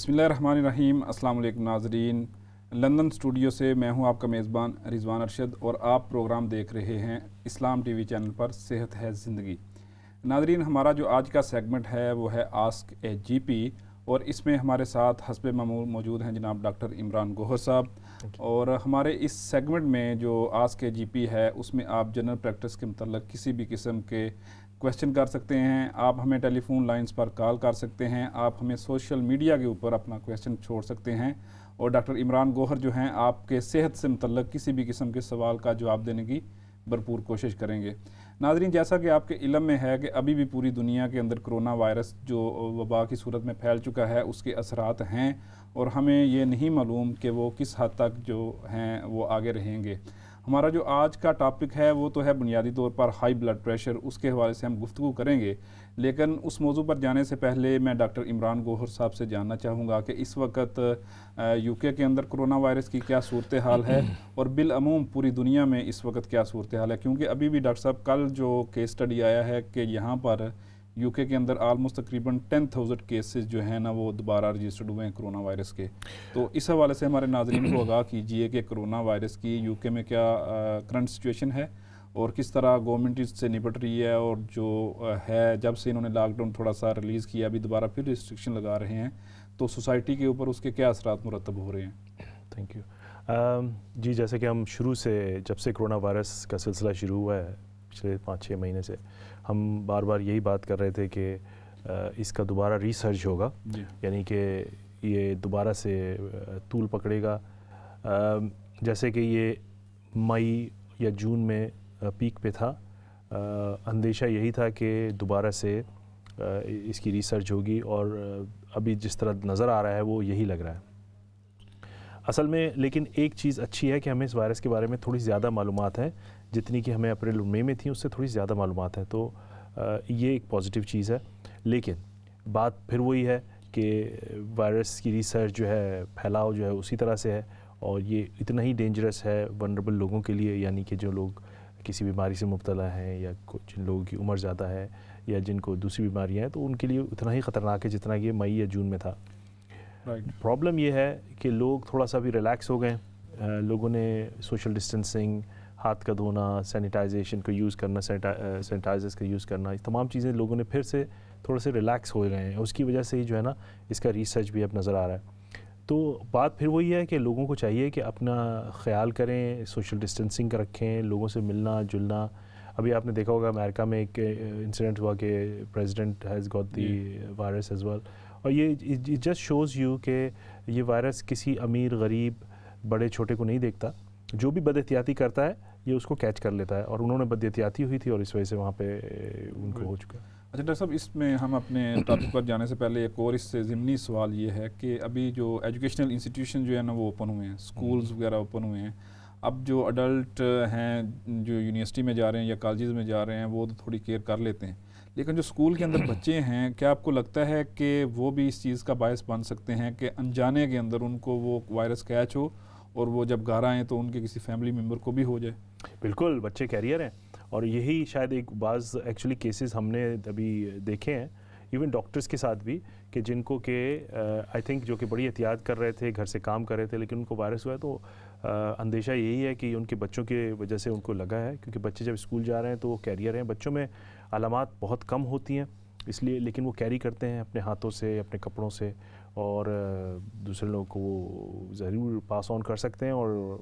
बिस्मिल्लाहिर्रहमानिर्रहीम। अस्सलाम वालेकुम नाज़रीन। लंदन स्टूडियो से मैं हूं आपका मेज़बान रिजवान अरशद और आप प्रोग्राम देख रहे हैं इस्लाम टीवी चैनल पर सेहत है ज़िंदगी। नाज़रीन, हमारा जो आज का सेगमेंट है वो है आस्क ए जीपी और इसमें हमारे साथ हस्बे मामूल मौजूद हैं जनाब डॉक्टर इमरान गोहर साहब। और हमारे इस सेगमेंट में जो आस्क ए जीपी है उसमें आप जनरल प्रैक्टिस के मतलब किसी भी किस्म के क्वेश्चन कर सकते हैं। आप हमें टेलीफोन लाइंस पर कॉल कर सकते हैं, आप हमें सोशल मीडिया के ऊपर अपना क्वेश्चन छोड़ सकते हैं और डॉक्टर इमरान गोहर जो हैं आपके सेहत से मतलब किसी भी किस्म के सवाल का जवाब देने की भरपूर कोशिश करेंगे। नाज़रीन, जैसा कि आपके इल्म में है कि अभी भी पूरी दुनिया के अंदर कोरोना वायरस जो वबा की सूरत में फैल चुका है उसके असरात हैं और हमें ये नहीं मालूम कि वो किस हद तक जो हैं वो आगे रहेंगे। हमारा जो आज का टॉपिक है वो तो है बुनियादी तौर पर हाई ब्लड प्रेशर, उसके हवाले से हम गुफ्तगू करेंगे। लेकिन उस मौजू पर जाने से पहले मैं डॉक्टर इमरान गोहर साहब से जानना चाहूँगा कि इस वक्त यूके के अंदर कोरोना वायरस की क्या सूरत हाल है और बिलअमूम पूरी दुनिया में इस वक्त क्या सूरत हाल है, क्योंकि अभी भी डॉक्टर साहब कल जो केस स्टडी आया है कि यहाँ पर यूके के अंदर आलमोस्ट तकरीबन 10,000 केसेस जो हैं ना वो दोबारा रजिस्टर्ड हुए हैं कोरोना वायरस के। तो इस हवाले से हमारे नाज़रीन को आगाह कीजिए कि कोरोना वायरस की यूके में क्या करंट सिचुएशन है और किस तरह गवर्नमेंट इससे निपट रही है, और जो है जब से इन्होंने लॉकडाउन थोड़ा सा रिलीज़ किया अभी दोबारा फिर रिस्ट्रिक्शन लगा रहे हैं तो सोसाइटी के ऊपर उसके क्या असरात मुरतब हो रहे हैं। Thank you. जी, जैसे कि हम शुरू से जब से कोरोना वायरस का सिलसिला शुरू हुआ है पिछले 5-6 महीने से हम बार बार यही बात कर रहे थे कि इसका दोबारा रिसर्ज होगा, यानी कि ये दोबारा से तूल पकड़ेगा। जैसे कि ये मई या जून में पीक पे था, अंदेशा यही था कि दोबारा से इसकी रिसर्च होगी और अभी जिस तरह नज़र आ रहा है वो यही लग रहा है असल में। लेकिन एक चीज़ अच्छी है कि हमें इस वायरस के बारे में थोड़ी ज़्यादा मालूमात हैं, जितनी कि हमें अप्रैल और मई में थी उससे थोड़ी ज़्यादा मालूमात हैं, तो ये एक पॉजिटिव चीज़ है। लेकिन बात फिर वही है कि वायरस की रिसर्च जो है, फैलाव जो है उसी तरह से है और ये इतना ही डेंजरस है वनरेबल लोगों के लिए, यानी कि जो लोग किसी बीमारी से मुब्तला हैं या जिन लोगों की उम्र ज़्यादा है या जिनको दूसरी बीमारियाँ हैं, तो उनके लिए उतना ही ख़तरनाक है जितना कि ये मई या जून में था। प्रॉब्लम ये है कि लोग थोड़ा सा भी रिलैक्स हो गए, लोगों ने सोशल डिस्टेंसिंग, हाथ का धोना, सैनिटाइजेशन का यूज़ करना, सैनिटाइजर्स का यूज़ करना, ये तमाम चीज़ें लोगों ने फिर से थोड़े से रिलैक्स हो गए हैं। उसकी वजह से ही जो है ना इसका रिसर्च भी अब नज़र आ रहा है। तो बात फिर वही है कि लोगों को चाहिए कि अपना ख्याल करें, सोशल डिस्टेंसिंग रखें, लोगों से मिलना जुलना। अभी आपने देखा होगा अमेरिका में एक इंसिडेंट हुआ कि president has got the virus as well, और ये जस्ट शोज़ यू कि ये वायरस किसी अमीर गरीब बड़े छोटे को नहीं देखता, जो भी बदएहतियाती करता है ये उसको कैच कर लेता है, और उन्होंने बदएहतियाती हुई थी और इस वजह से वहाँ पे उनको हो चुका है। अच्छा डॉक्टर साहब, इसमें हम अपने टॉपिक पर जाने से पहले एक और इससे ज़िमनी सवाल ये है कि अभी जो एजुकेशनल इंस्टीट्यूशन जो है ना वो ओपन हुए हैं, स्कूल्स वगैरह ओपन हुए हैं। अब जो अडल्ट हैं जो यूनिवर्सिटी में जा रहे हैं या कॉलेजेस में जा रहे हैं वो तो थोड़ी केयर कर लेते हैं, लेकिन जो स्कूल के अंदर बच्चे हैं, क्या आपको लगता है कि वो भी इस चीज़ का बायस बन सकते हैं कि अनजाने के अंदर उनको वो वायरस कैच हो और वो जब घर आएँ तो उनके किसी फैमिली मेम्बर को भी हो जाए? बिल्कुल, बच्चे कैरियर हैं और यही शायद एक बाज़ एक्चुअली केसेस हमने अभी देखे हैं इवन डॉक्टर्स के साथ भी, कि जिनको के आई थिंक जो कि बड़ी एहतियात कर रहे थे, घर से काम कर रहे थे, लेकिन उनको वायरस हुआ है। तो अंदेशा यही है कि उनके बच्चों की वजह से उनको लगा है, क्योंकि बच्चे जब स्कूल जा रहे हैं तो वो कैरियर हैं। बच्चों में अलामात बहुत कम होती हैं इसलिए, लेकिन वो कैरी करते हैं अपने हाथों से, अपने कपड़ों से, और दूसरे लोगों को वो ज़रूर पास ऑन कर सकते हैं। और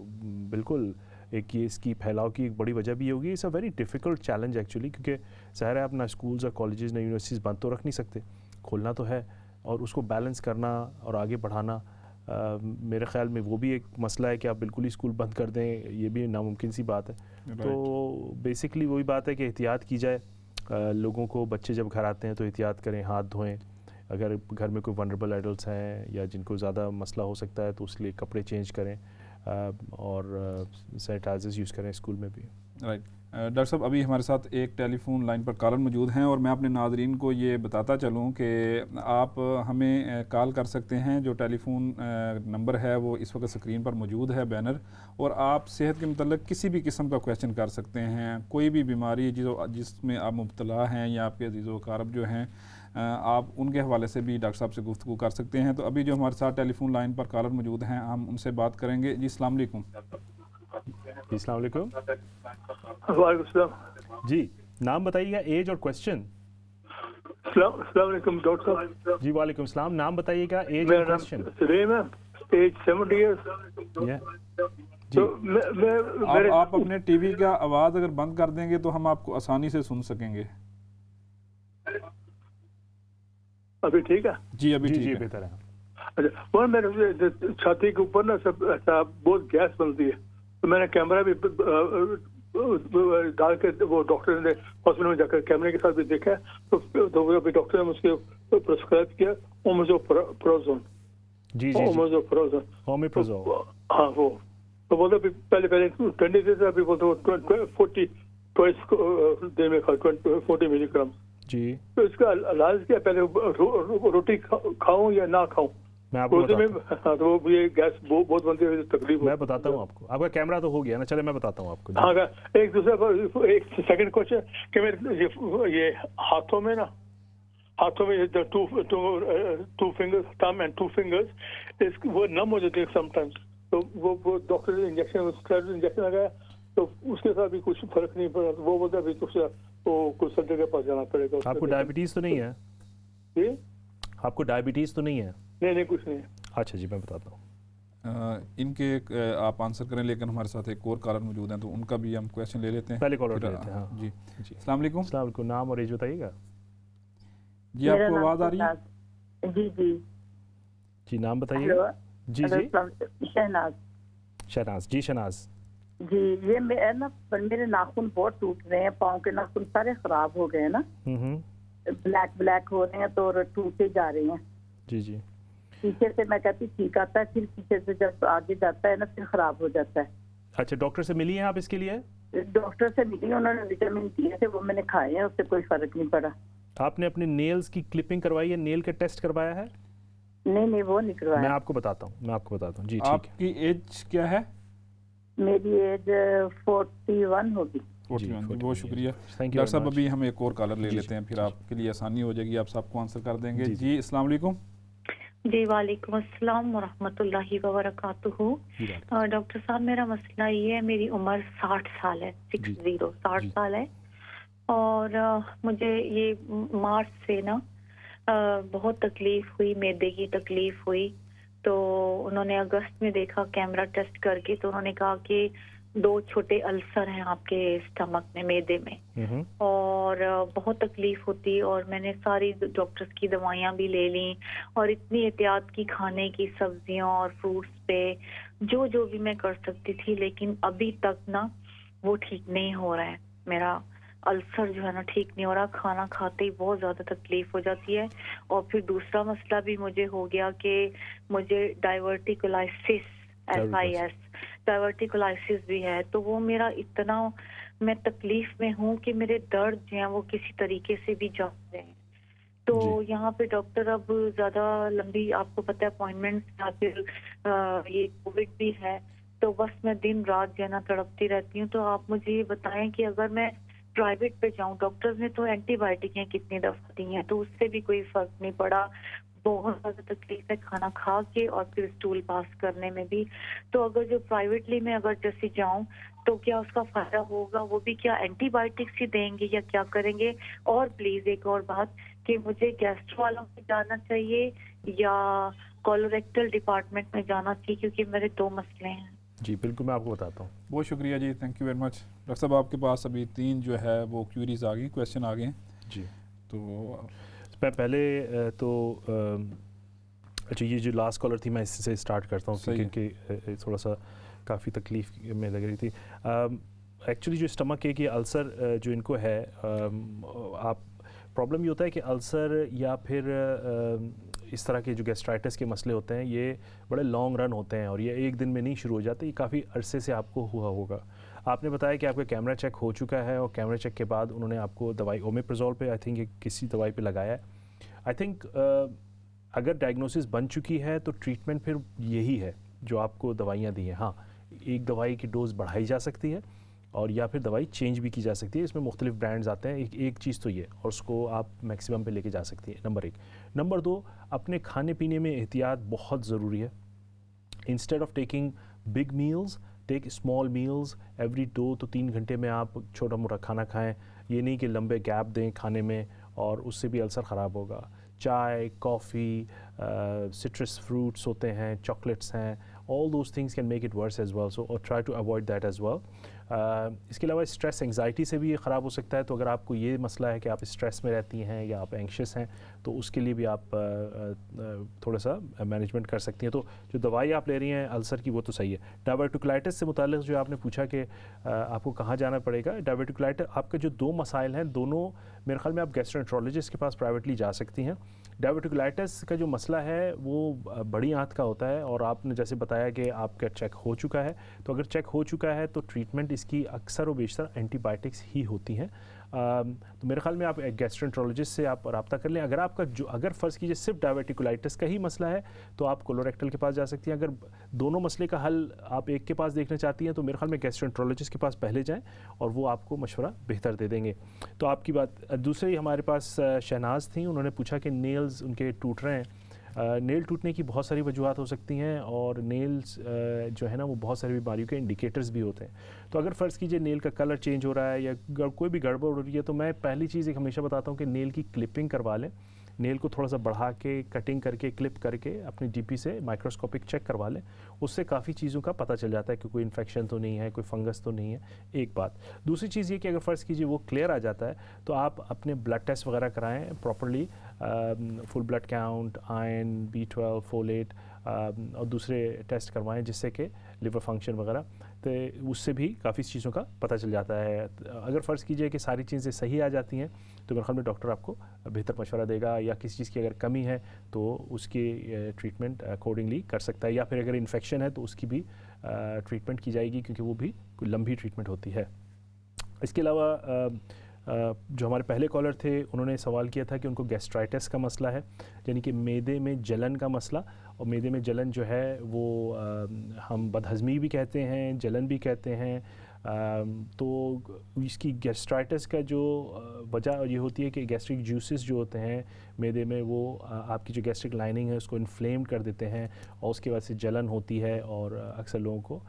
बिल्कुल एक ये इसकी फैलाव की एक बड़ी वजह भी होगी। It's a very difficult challenge actually, क्योंकि ज़ाहिर है अपना स्कूल्स और कॉलेजेस ने यूनिवर्सिटीज़ बंद तो रख नहीं सकते, खोलना तो है, और उसको बैलेंस करना और आगे बढ़ाना मेरे ख़्याल में वो भी एक मसला है कि आप बिल्कुल ही स्कूल बंद कर दें, ये भी नामुमकिन सी बात है। तो बेसिकली वही बात है कि एहतियात की जाए, लोगों को, बच्चे जब घर आते हैं तो एहतियात करें, हाथ धोएं, अगर घर में कोई वनरेबल एडल्ट्स हैं या जिनको ज़्यादा मसला हो सकता है तो उसके लिए कपड़े चेंज करें और सैनिटाइजर्स यूज़ करें स्कूल में भी। राइट। डॉक्टर साहब, अभी हमारे साथ एक टेलीफोन लाइन पर कॉलर मौजूद हैं और मैं अपने नाज़रीन को ये बताता चलूँ कि आप हमें कॉल कर सकते हैं। जो टेलीफोन नंबर है वो इस वक्त स्क्रीन पर मौजूद है, बैनर, और आप सेहत के मतलब किसी भी किस्म का क्वेश्चन कर सकते हैं। कोई भी बीमारी जिसमें आप मुब्तला हैं या आपके अज़ीज़ व अक़ारब जो हैं, आप उनके हवाले से भी डॉक्टर साहब से गुफ्तगू कर सकते हैं। तो अभी जो हमारे साथ टेलीफोन लाइन पर कॉलर मौजूद हैं, हम उनसे बात करेंगे। जी, अस्सलाम वालेकुम। अस्सलाम वालेकुम। वालेकुम सलाम। जी, नाम बताइएगा, एज और क्वेश्चन। अस्सलाम वालेकुम डॉक्टर साहब। जी वालेकुम सलाम, नाम बताइएगा, एज मेरा और नाम क्वेश्चन। सलीम है, एज 70 इयर्स। जी, तो मेरे आप अपने टीवी का आवाज़ अगर बंद कर देंगे तो हम आपको आसानी से सुन सकेंगे। अभी ठीक है? जी, अभी जी ठीक जी है। बेहतर है। अच्छा, वो मेरे छाती के ऊपर ना सब ऐसा बहुत गैस बनती है, तो मैंने कैमरा भी डाल के वो डॉक्टर ने हॉस्पिटल में जाकर कैमरे के साथ भी देखा है, तो वो अभी डॉक्टर ने मुझे प्रिस्क्राइब किया ओमेज़ोप्रोज़ोन। जी जी जी, ओमेज़ोप्रोज़ोन, ओमेप्रोज़ोल। हाँ वो तो बोलते पहले 20 डेज अभी बोलते 40 ट्वाइस दिन में 40 मिलीग्राम। जी, तो इसका इलाज क्या, पहले रोटी खाऊं या ना खाऊं? मैं आपको रोटी में बताता हाँ, तो वो ये गैस बहुत बनती है, तकलीफ मैं बताता हूँ आपको। आपका कैमरा तो हो गया ना, चले मैं बताता हूँ आपको। हाँ। एक दूसरा एक सेकंड क्वेश्चन कि मेरे ये हाथों में ना, हाथों में two fingers, thumb and two fingers, वो नम हो जाते हैं समटाइम्स। तो वो डॉक्टर ने इंजेक्शन लगाया, तो उसके साथ भी कुछ फर्क नहीं पड़ा। तो वो बोलता भी कुछ सर्जन के पास जाना पड़ेगा। आपको डायबिटीज़ तो नहीं है? जी आपको डायबिटीज़ तो नहीं है? नहीं कुछ नहीं। अच्छा जी, मैं बताता हूँ। इनके आप आंसर करें, लेकिन हमारे साथ एक और कॉलर मौजूद हैं तो उनका भी हम क्वेश्चन ले लेते हैं। पहले कॉलर फिर, ले लेते हैं। हाँ जी, जी, अस्सलाम वालेकुम। अस्सलाम वालेकुम। नाम और एज बताइएगा। जी, आपको आवाज़ आ रही है? जी जी जी, नाम बताइएगा। जी जी, शहनाज। शहनाज जी, शहनाज जी, ये मेरे नाखून बहुत टूट रहे हैं, पाँव के नाखून सारे खराब हो गए हैं ना, ब्लैक हो रहे हैं तो टूटे जा रहे हैं। जी जी, पीछे से मैं कहती ठीक आता है, फिर पीछे से जब आगे जाता है ना फिर खराब हो जाता है। अच्छा, डॉक्टर से मिली हैं आप इसके लिए? डॉक्टर से मिली, उन्होंने विटामिन दिए थे, वो मैंने खाए हैं, उससे कोई फर्क नहीं पड़ा। आपने अपने नेल्स की क्लिपिंग करवाई है, नेल का टेस्ट करवाया है? नहीं वो नहीं करवाया। मैं आपको बताता हूँ। जी ठीक है। आपकी एज क्या है? मेरी एज 41 होगी। 41। बहुत शुक्रिया थैंक यू डॉक्टर साहब। very much। अभी हम एक और कॉलर ले जी, लेते हैं, फिर जी, आपके लिए आसानी हो जाएगी, आप सबको आंसर कर देंगे। जी, जी, अस्सलाम वालेकुम। जी वालेकुम अस्सलाम व रहमतुल्लाहि व बरकातुहू। डॉक्टर साहब, मेरा मसला ये है, मेरी उम्र 60 साल है, 60 साल है, और मुझे ये मार्च से ना बहुत तकलीफ हुई, मैदे की तकलीफ हुई। तो उन्होंने अगस्त में देखा कैमरा टेस्ट करके, तो उन्होंने कहा कि 2 छोटे अल्सर हैं आपके स्टमक में, मैदे में, और बहुत तकलीफ होती। और मैंने सारी डॉक्टर्स की दवाइयाँ भी ले ली और इतनी एहतियात की खाने की, सब्जियों और फ्रूट्स पे, जो भी मैं कर सकती थी, लेकिन अभी तक ना वो ठीक नहीं हो रहा है। मेरा अल्सर जो है ना ठीक नहीं हो रहा, खाना खाते ही बहुत ज़्यादा तकलीफ हो जाती है। और फिर दूसरा मसला भी मुझे हो गया कि मुझे डाइवर्टिकुलाइसिस, SIS डाइवर्टिकुलाइसिस भी है। तो वो मेरा इतना, मैं तकलीफ में हूँ कि मेरे दर्द जो हैं वो किसी तरीके से भी जा रहे हैं। तो यहाँ पे डॉक्टर अब ज़्यादा लंबी, आपको पता है, अपॉइंटमेंट्स, या फिर ये कोविड भी है, तो बस मैं दिन रात जो है ना तड़पती रहती हूँ। तो आप मुझे ये बताएं कि अगर मैं प्राइवेट पे जाऊं, डॉक्टर्स ने तो एंटीबायोटिक कितनी दफा दी हैं, तो उससे भी कोई फर्क नहीं पड़ा। बहुत ज़्यादा तकलीफ है खाना खा के और फिर स्टूल पास करने में भी। तो अगर जो प्राइवेटली में अगर जैसे जाऊं तो क्या उसका फायदा होगा? वो भी क्या एंटीबायोटिक्स ही देंगे या क्या करेंगे? और प्लीज एक और बात कि मुझे गैस्ट्रो वालों में जाना चाहिए या कोलोरेक्टल डिपार्टमेंट में जाना चाहिए, क्योंकि मेरे 2 मसले हैं। जी बिल्कुल, मैं आपको बताता हूँ। बहुत शुक्रिया जी, thank you very much. Doctor साहब, आपके पास अभी 3 जो है वो क्यूरीज आ गई, क्वेश्चन आ गए। जी, तो मैं पहले तो अच्छा, ये जो लास्ट कॉलर थी मैं इससे स्टार्ट करता हूँ क्योंकि थोड़ा सा काफ़ी तकलीफ में लग रही थी। एक्चुअली जो स्टमक एक ये अल्सर जो इनको है, आप प्रॉब्लम ये होता है कि अल्सर या फिर इस तरह के जो गैस्ट्राइटिस के मसले होते हैं ये बड़े लॉन्ग रन होते हैं और ये एक दिन में नहीं शुरू हो जाते, ये काफ़ी अरसे से आपको हुआ होगा। आपने बताया कि आपका कैमरा चेक हो चुका है और कैमरा चेक के बाद उन्होंने आपको दवाई ओमेप्राज़ोल पे आई थिंक किसी दवाई पे लगाया है। आई थिंक अगर डायग्नोसिस बन चुकी है तो ट्रीटमेंट फिर यही है जो आपको दवाइयाँ दी हैं। हाँ, एक दवाई की डोज़ बढ़ाई जा सकती है और या फिर दवाई चेंज भी की जा सकती है। इसमें मुख्तलिफ ब्रांड्स आते हैं। एक चीज़ तो ये, और उसको आप मैक्सिमम पे लेके जा सकती है, नंबर 1। नंबर 2, अपने खाने पीने में एहतियात बहुत ज़रूरी है। Instead of taking big meals, take small meals. Every 2 to 3 घंटे में आप छोटा मोटा खाना खाएं। ये नहीं कि लंबे गैप दें खाने में, और उससे भी अल्सर ख़राब होगा। चाय, कॉफ़ी, सिट्रस फ्रूट्स होते हैं, चॉकलेट्स हैं, all those things can make it worse as well, so or try to avoid that as well. इसके अलावा स्ट्रेस एंग्जाइटी से भी ये ख़राब हो सकता है। तो अगर आपको ये मसला है कि आप स्ट्रेस में रहती हैं या आप एंक्शस हैं, तो उसके लिए भी आप थोड़ा सा मैनेजमेंट कर सकती हैं। तो जो दवाई आप ले रही हैं अल्सर की, वो तो सही है। डायवर्टिकुलाइटिस से मुताल्लिक़ जो आपने पूछा कि आपको कहाँ जाना पड़ेगा, डायवर्टिकुलाइटिस आपका जो 2 मसाइल हैं, दोनों मेरे ख्याल में आप गैस्ट्रोएंटरोलॉजिस्ट के पास प्राइवेटली जा सकती हैं। डायवर्टिकुलाइटिस का जो मसला है वो बड़ी आंत का होता है, और आपने जैसे बताया कि आपका चेक हो चुका है, तो अगर चेक हो चुका है तो ट्रीटमेंट इसकी अक्सर व बेशतर एंटीबायोटिक्स ही होती हैं। तो मेरे ख्याल में आप गैस्ट्रोएंटरोलॉजिस्ट से आप रब्ता कर लें। अगर आपका अगर फ़र्ज़ कीजिए सिर्फ डायवर्टिकुलाइटिस का ही मसला है तो आप कोलोरेक्टल के पास जा सकती हैं। अगर दोनों मसले का हल आप एक के पास देखना चाहती हैं तो मेरे ख्याल में गैस्ट्रोएंटरोलॉजिस्ट के पास पहले जाएं और वो आपको मशवरा बेहतर दे देंगे। तो आपकी बात दूसरी हमारे पास शहनाज थी, उन्होंने पूछा कि नेल्स उनके टूट रहे हैं। नेल टूटने की बहुत सारी वजूहत हो सकती हैं, और नेल्स जो है ना वो बहुत सारी बीमारियों के इंडिकेटर्स भी होते हैं। तो अगर फ़र्ज़ कीजिए नेल का कलर चेंज हो रहा है या कोई भी गड़बड़ हो रही है, तो मैं पहली चीज़ एक हमेशा बताता हूँ कि नेल की क्लिपिंग करवा लें। नेल को थोड़ा सा बढ़ा के, कटिंग करके, क्लिप करके अपनी जीपी से माइक्रोस्कोपिक चेक करवा लें। उससे काफ़ी चीज़ों का पता चल जाता है कि कोई इन्फेक्शन तो नहीं है, कोई फंगस तो नहीं है, एक बात। दूसरी चीज़ ये कि अगर फ़र्ज़ कीजिए वो क्लियर आ जाता है तो आप अपने ब्लड टेस्ट वगैरह कराएं properly, full blood count, iron, B12, folate और दूसरे टेस्ट करवाएं जिससे कि लिवर फंक्शन वगैरह, तो उससे भी काफ़ी चीज़ों का पता चल जाता है। अगर फ़र्ज़ कीजिए कि सारी चीज़ें सही आ जाती हैं तो मेरे ख्याल में डॉक्टर आपको बेहतर मशवरा देगा, या किसी चीज़ की अगर कमी है तो उसकी ट्रीटमेंट अकॉर्डिंगली कर सकता है, या फिर अगर इन्फेक्शन है तो उसकी भी ट्रीटमेंट की जाएगी, क्योंकि वो भी कोई लंबी ट्रीटमेंट होती है। इसके अलावा जो हमारे पहले कॉलर थे उन्होंने सवाल किया था कि उनको गैस्ट्राइटिस का मसला है, यानी कि मैदे में जलन का मसला। और मैदे में जलन जो है वो हम बदहज़मी भी कहते हैं, जलन भी कहते हैं। तो इसकी गैस्ट्राइटिस का जो वजह ये होती है कि गैस्ट्रिक जूसेस जो होते हैं मैदे में, वो आपकी जो गैस्ट्रिक लाइनिंग है उसको इन्फ्लेम कर देते हैं, और उसके बाद से जलन होती है, और अक्सर लोगों को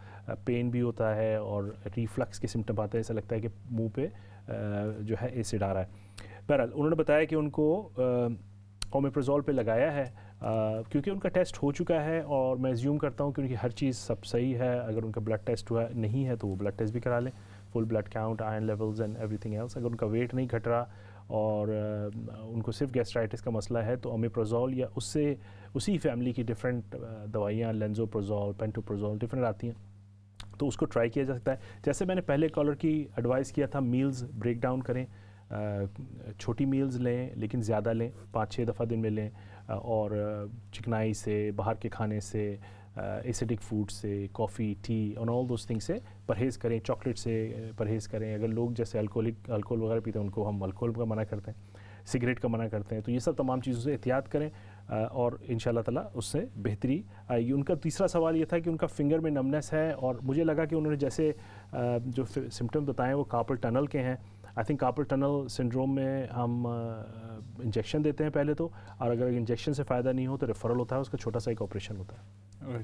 पेन भी होता है और रिफ्लक्स के सिम्टम आते हैं। ऐसा लगता है कि मुंह पे जो है एसिड आ रहा है। बहरहाल उन्होंने बताया कि उनको ओमेप्राज़ोल पे लगाया है क्योंकि उनका टेस्ट हो चुका है, और मैं एज्यूम करता हूँ कि उनकी हर चीज़ सब सही है। अगर उनका ब्लड टेस्ट हुआ नहीं है तो वो ब्लड टेस्ट भी करा लें, full blood count, iron levels and everything else. अगर उनका वेट नहीं घट रहा और उनको सिर्फ गैस्ट्राइटिस का मसला है तो ओमेप्राज़ोल या उससे उसी फैमिली की डिफरेंट दवाइयाँ, लेंजोप्राज़ोल, पेंटोप्राज़ोल डिफरेंट आती हैं, तो उसको ट्राई किया जा सकता है। जैसे मैंने पहले कॉलर की एडवाइस किया था, मील्स ब्रेक डाउन करें, छोटी मील्स लें लेकिन ज़्यादा लें, 5-6 दफ़ा दिन में लें, और चिकनाई से, बाहर के खाने से, एसिडिक फूड से, कॉफ़ी, टी और ऑल दोस थिंग्स से परहेज़ करें। चॉकलेट से परहेज़ करें। अगर लोग जैसे अल्कोहल वगैरह पीते हैं उनको हम अल्कोहल का मना करते हैं, सिगरेट का मना करते हैं। तो ये सब तमाम चीज़ों से एहतियात करें और इंशाल्लाह ताला उससे बेहतरी आएगी। उनका तीसरा सवाल ये था कि उनका फिंगर में नमनेस है, और मुझे लगा कि उन्होंने जैसे जो सिम्टम बताए वो कार्पल टनल के हैं। I think carpal tunnel syndrome में हम इंजेक्शन देते हैं पहले तो, और अगर इंजेक्शन से फ़ायदा नहीं हो तो रेफरल होता है, उसका छोटा सा एक ऑपरेशन होता है।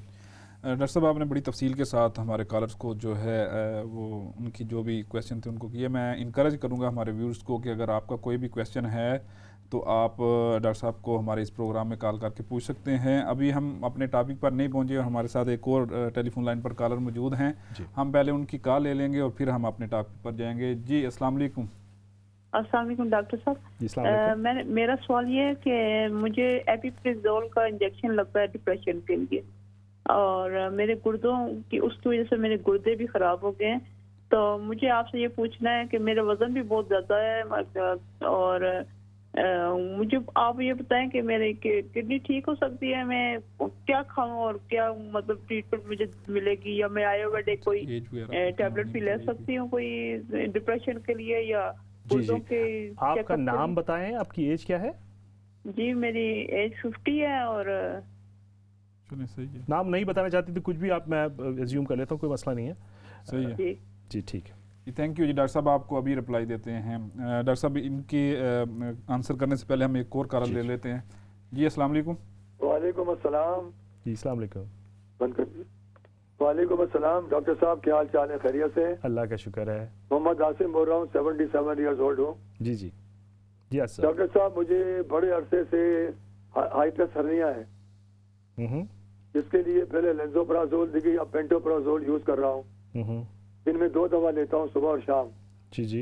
डॉक्टर साहब, आपने बड़ी तफसील के साथ हमारे कॉलर्स को जो है वो उनकी जो भी क्वेश्चन थे उनको किए। मैं इनकरेज करूँगा हमारे व्यूअर्स को कि अगर आपका कोई भी क्वेश्चन है तो आप डॉक्टर साहब को हमारे इस प्रोग्राम में कॉल करके पूछ सकते हैं। अभी हम अपने टॉपिक पर नहीं पहुँचे और हमारे साथ एक और टेलीफोन लाइन पर कॉलर मौजूद हैं। हम पहले उनकी कॉल ले लेंगे और फिर हम अपने टॉपिक पर जाएंगे। जी अस्सलाम वालेकुम। अस्सलाम वालेकुम डॉक्टर साहब, मेरा सवाल ये है कि मुझे एपिप्रिजोल का इंजेक्शन लगता है डिप्रेशन के लिए, और मेरे गुर्दों की उसकी वजह से मेरे गुर्दे भी ख़राब हो गए हैं। तो मुझे आपसे ये पूछना है कि मेरा वज़न भी बहुत ज़्यादा है, और मुझे आप ये बताएं कि मेरे किडनी ठीक हो सकती है, मैं क्या खाऊं और क्या मतलब ट्रीटमेंट मुझे मिलेगी, या मैं आयुर्वेदिक कोई टैबलेट भी ले सकती हूँ कोई डिप्रेशन के लिए, या जी के आपका नाम बताएं, आपकी एज क्या है? जी मेरी एज 50 है और सही है। नाम नहीं बताना चाहती तो कुछ भी आप, मैं एज्यूम कर लेता हूँ, कोई मसला नहीं है। सही है जी ठीक है थैंक यू जी। डॉक्टर साहब आपको अभी रिप्लाई देते हैं। डॉक्टर साहब इनके आंसर करने से पहले हम एक और कॉल ले लेते हैं। जी अस्सलाम वालेकुम। वालेकुम अस्सलाम। जी अस्सलाम वालेकुम। वालेकुम अस्सलाम। डॉक्टर साहब क्या हाल चाल है, खैरियत से? अल्लाह का शुक्र है। मोहम्मद आसिम बोल रहा हूँ, 77 ईयर्स ओल्ड हूँ। जी जी जी डॉक्टर साहब मुझे बड़े अरसे से हाइटस हर्निया है, जिसके लिए पहले लेंजोप्राजोल दी, अब पेंटोप्राजोल यूज कर रहा हूँ। दिन में 2 दवा लेता हूँ, सुबह और शाम। जी जी।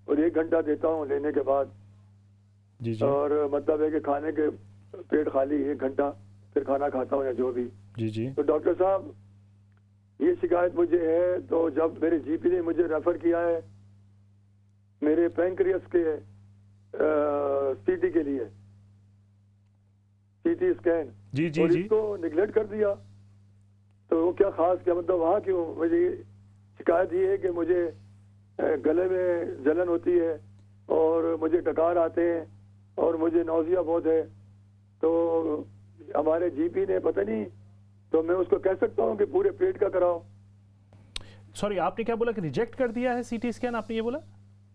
और 1 घंटा देता हूँ लेने के बाद। जी जी। और मतलब है कि खाने के पेट खाली 1 घंटा, फिर खाना खाता हूँ या जो भी। जी जी। तो डॉक्टर साहब ये शिकायत मुझे है, तो जब मेरे जीपी ने मुझे रेफर किया है मेरे पैंक्रियास के सीटी के लिए, सीटी स्कैन, जी जी और जी। इसको निगलेक्ट कर दिया। तो वो क्या खास, क्या मतलब वहाँ क्यों? मुझे शिकायत ये है कि मुझे गले में जलन होती है और मुझे डकार आते हैं और मुझे नौजिया बहुत है। तो हमारे जीपी ने पता नहीं, तो मैं उसको कह सकता हूँ कि पूरे पेट का कराओ? सॉरी आपने क्या बोला कि रिजेक्ट कर दिया है सीटी स्कैन, आपने ये बोला?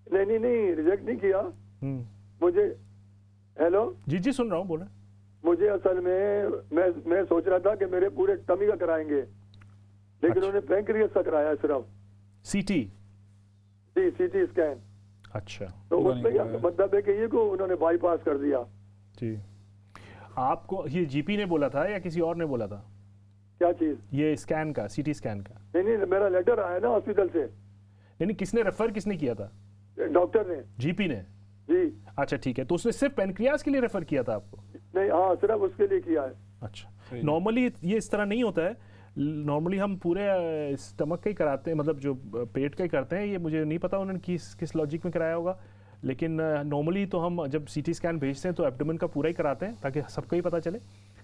नहीं नहीं नहीं, रिजेक्ट नहीं किया। मुझे, हेलो जी जी सुन रहा हूँ, बोला। मुझे असल में मैं सोच रहा था कि मेरे पूरे टमी का कराएंगे, लेकिन उन्होंने पैंक्रियास का कराया सिर्फ सीटी। जी सीटी स्कैन। अच्छा, तो उसमें क्या मतलब है कि ये को उन्होंने बाईपास कर दिया। जी आपको ये जीपी ने बोला था या किसी और ने बोला था? क्या चीज? ये स्कैन का, सीटी स्कैन का? नहीं नहीं, मेरा लेटर आया ना हॉस्पिटल से। नहीं, किसने रेफर किसने किया था? डॉक्टर ने। जीपी ने? जी। अच्छा ठीक है, तो उसने सिर्फ पेनक्रियास के लिए रेफर किया था आपको? नहीं, हाँ सिर्फ उसके लिए किया है। अच्छा, नॉर्मली ये इस तरह नहीं होता है। नॉर्मली हम पूरे स्टमक का ही कराते हैं, मतलब जो पेट का ही करते हैं। ये मुझे नहीं पता उन्होंने किस लॉजिक में कराया होगा, लेकिन नॉर्मली तो हम जब सीटी स्कैन भेजते हैं तो एब्डोमेन का पूरा ही कराते हैं ताकि सबको ही पता चले।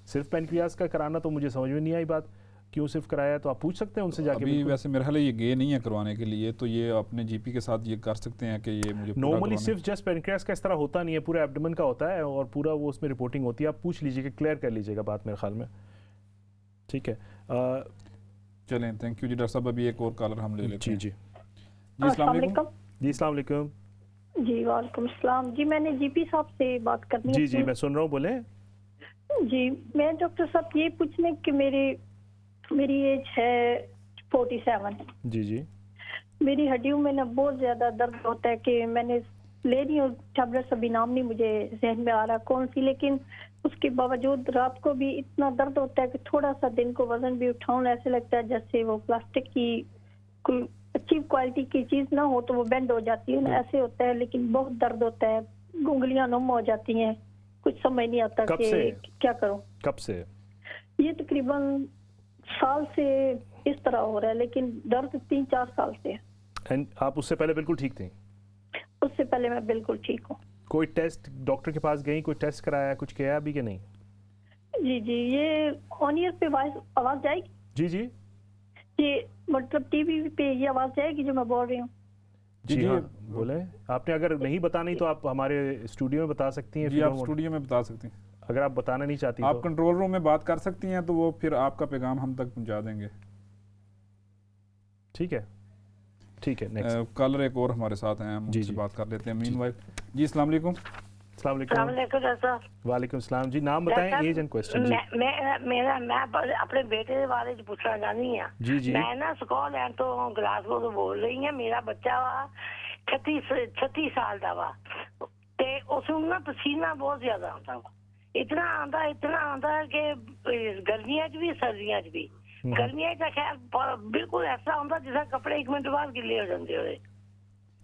सिर्फ पेनक्रियास का कराना तो मुझे समझ में नहीं आई बात, क्यों सिर्फ कराया? तो आप पूछ सकते हैं उनसे जाके। अभी वैसे मेरा ख्याल है ये गे नहीं है करवाने के लिए, तो ये अपने जीपी के साथ ये कर सकते हैं कि ये मुझे नॉर्मली सिर्फ जस्ट पेनक्रियास का इस तरह होता नहीं है, पूरा एब्डोमेन का होता है और पूरा वो उसमें रिपोर्टिंग होती है। आप पूछ लीजिएगा, क्लियर कर लीजिएगा बात मेरे ख्याल में। ठीक है, चलें, थैंक यू जी। डॉक्टर साहब अभी एक और कॉलर हम ले लेते हैं। जी जी अस्सलाम वालेकुम। जी अस्सलाम वालेकुम। जी वालेकुम सलाम। जी मैंने जीपी साहब से बात करनी है। जी जी मैं सुन रहा हूँ, बोले। जी मैं डॉक्टर साहब ये पूछने कि मेरी एज है 47। जी जी। मेरी हड्डियों में ना बहुत ज्यादा दर्द होता है कि मैंने ले रही हूँ टैबलेट्स, अभी नाम नहीं मुझे जहन में आ रहा कौन सी, लेकिन उसके बावजूद रात को भी इतना दर्द होता है कि थोड़ा सा दिन को वजन भी उठाऊं ऐसे लगता है जैसे वो प्लास्टिक की कोई अच्छी क्वालिटी की चीज ना हो तो वो बेंड हो जाती है ना, ऐसे होता है। लेकिन बहुत दर्द होता है, उंगलियां नम हो जाती हैं, कुछ समझ नहीं आता कि क्या करूं। कब से? ये तकरीबन साल से इस तरह हो रहा है, लेकिन दर्द 3-4 साल से है। आप उससे पहले बिल्कुल ठीक थी? उससे पहले मैं बिल्कुल ठीक हूँ। कोई टेस्ट डॉक्टर के पास गई, कोई टेस्ट कराया, कुछ किया अभी कि नहीं? जी जी, ये ऑन ईयर पे आवाज जाएगी? जी जी, ये मतलब टीवी पे ये आवाज जाएगी जो मैं बोल रही हूँ? जी हाँ बोले। आपने अगर नहीं बतानी तो आप हमारे स्टूडियो में बता सकती हैं। जी आप स्टूडियो में बता सकती हैं। अगर आप बताना नहीं चाहती आप तो कंट्रोल रूम में बात कर सकती हैं, तो वो फिर आपका पैगाम हम तक पहुंचा देंगे। ठीक है ठीक है। नेक्स्ट कॉलर एक और हमारे साथ हैं, हम उनसे बात कर लेते हैं। मीनवाइल जी अस्सलाम वालेकुम। अस्सलाम वालेकुम। वालेकुम सलाम। जी नाम बताएं, एज एंड क्वेश्चन। मैं अपने बेटे बारे च पूछना चाहनी हां। जी जी। मैं ना स्कॉटलैंड तो ग्लासगो तो बोल रही हां। मेरा बच्चा वा 36 साल दा वा ते उसनूं ना पसीना बहुत ज्यादा आंदा वा, इतना आंदा कि गर्मियां च भी सर्दियां च भी। गर्मियां च खैर बिल्कुल ऐसा होंदा जिस कपड़े 1 मिनट बाद गिले हो जांदे होए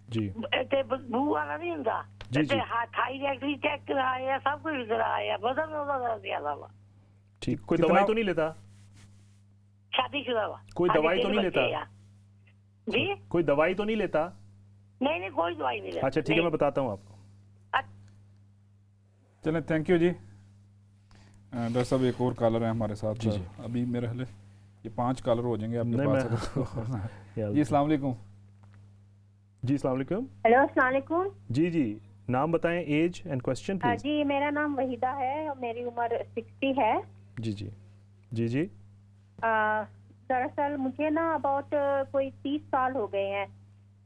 जी, ते बदबू वाला नहीं हुंदा। जी जी। थायराइड भी चेक कराया, सब कुछ कराया, बदन ਉਹਦਾ ज्यादा वा। ठीक, कोई दवाई तो नहीं लेता? शादीशुदा वा। कोई दवाई तो नहीं लेता? जी कोई दवाई तो नहीं लेता? नहीं कोई दवाई नहीं लेता। अच्छा ठीक है, मैं बताता हूँ आपको। चलें, थैंक यू जी। डॉक्टर साहब एक और कॉलर है हमारे साथ। जी। अभी मेरे ख्याल ये 5 कॉलर हो जाएंगे आपके पास। जी अस्सलाम वालेकुम। जी अस्सलाम वालेकुम। हेलो अस्सलाम वालेकुम। जी जी, नाम बताएं, एज एंड क्वेश्चन प्लीज। जी मेरा नाम वहीदा है और मेरी उम्र 60 है। जी जी जी जी। दरअसल मुझे ना अबाउट कोई 30 साल हो गए हैं,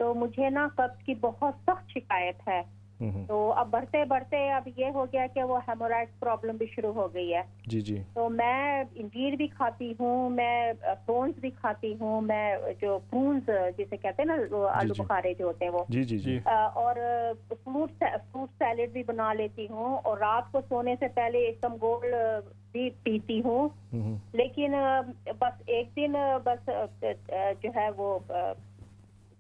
तो मुझे ना कब्ज की बहुत सख्त शिकायत है। तो अब बढ़ते बढ़ते अब ये हो गया कि वो हेमोराइड प्रॉब्लम भी शुरू हो गई है। जी जी। तो मैं इंजीर भी खाती हूँ, मैं प्रोन्स भी खाती हूँ, मैं जो प्रून्स जिसे कहते हैं ना, वो आलू बुखारे जो होते हैं वो। जी जी जी। और फ्रूट सैलेड भी बना लेती हूँ, और रात को सोने से पहले एकदम गोल भी पीती हूँ। लेकिन बस एक दिन बस जो है वो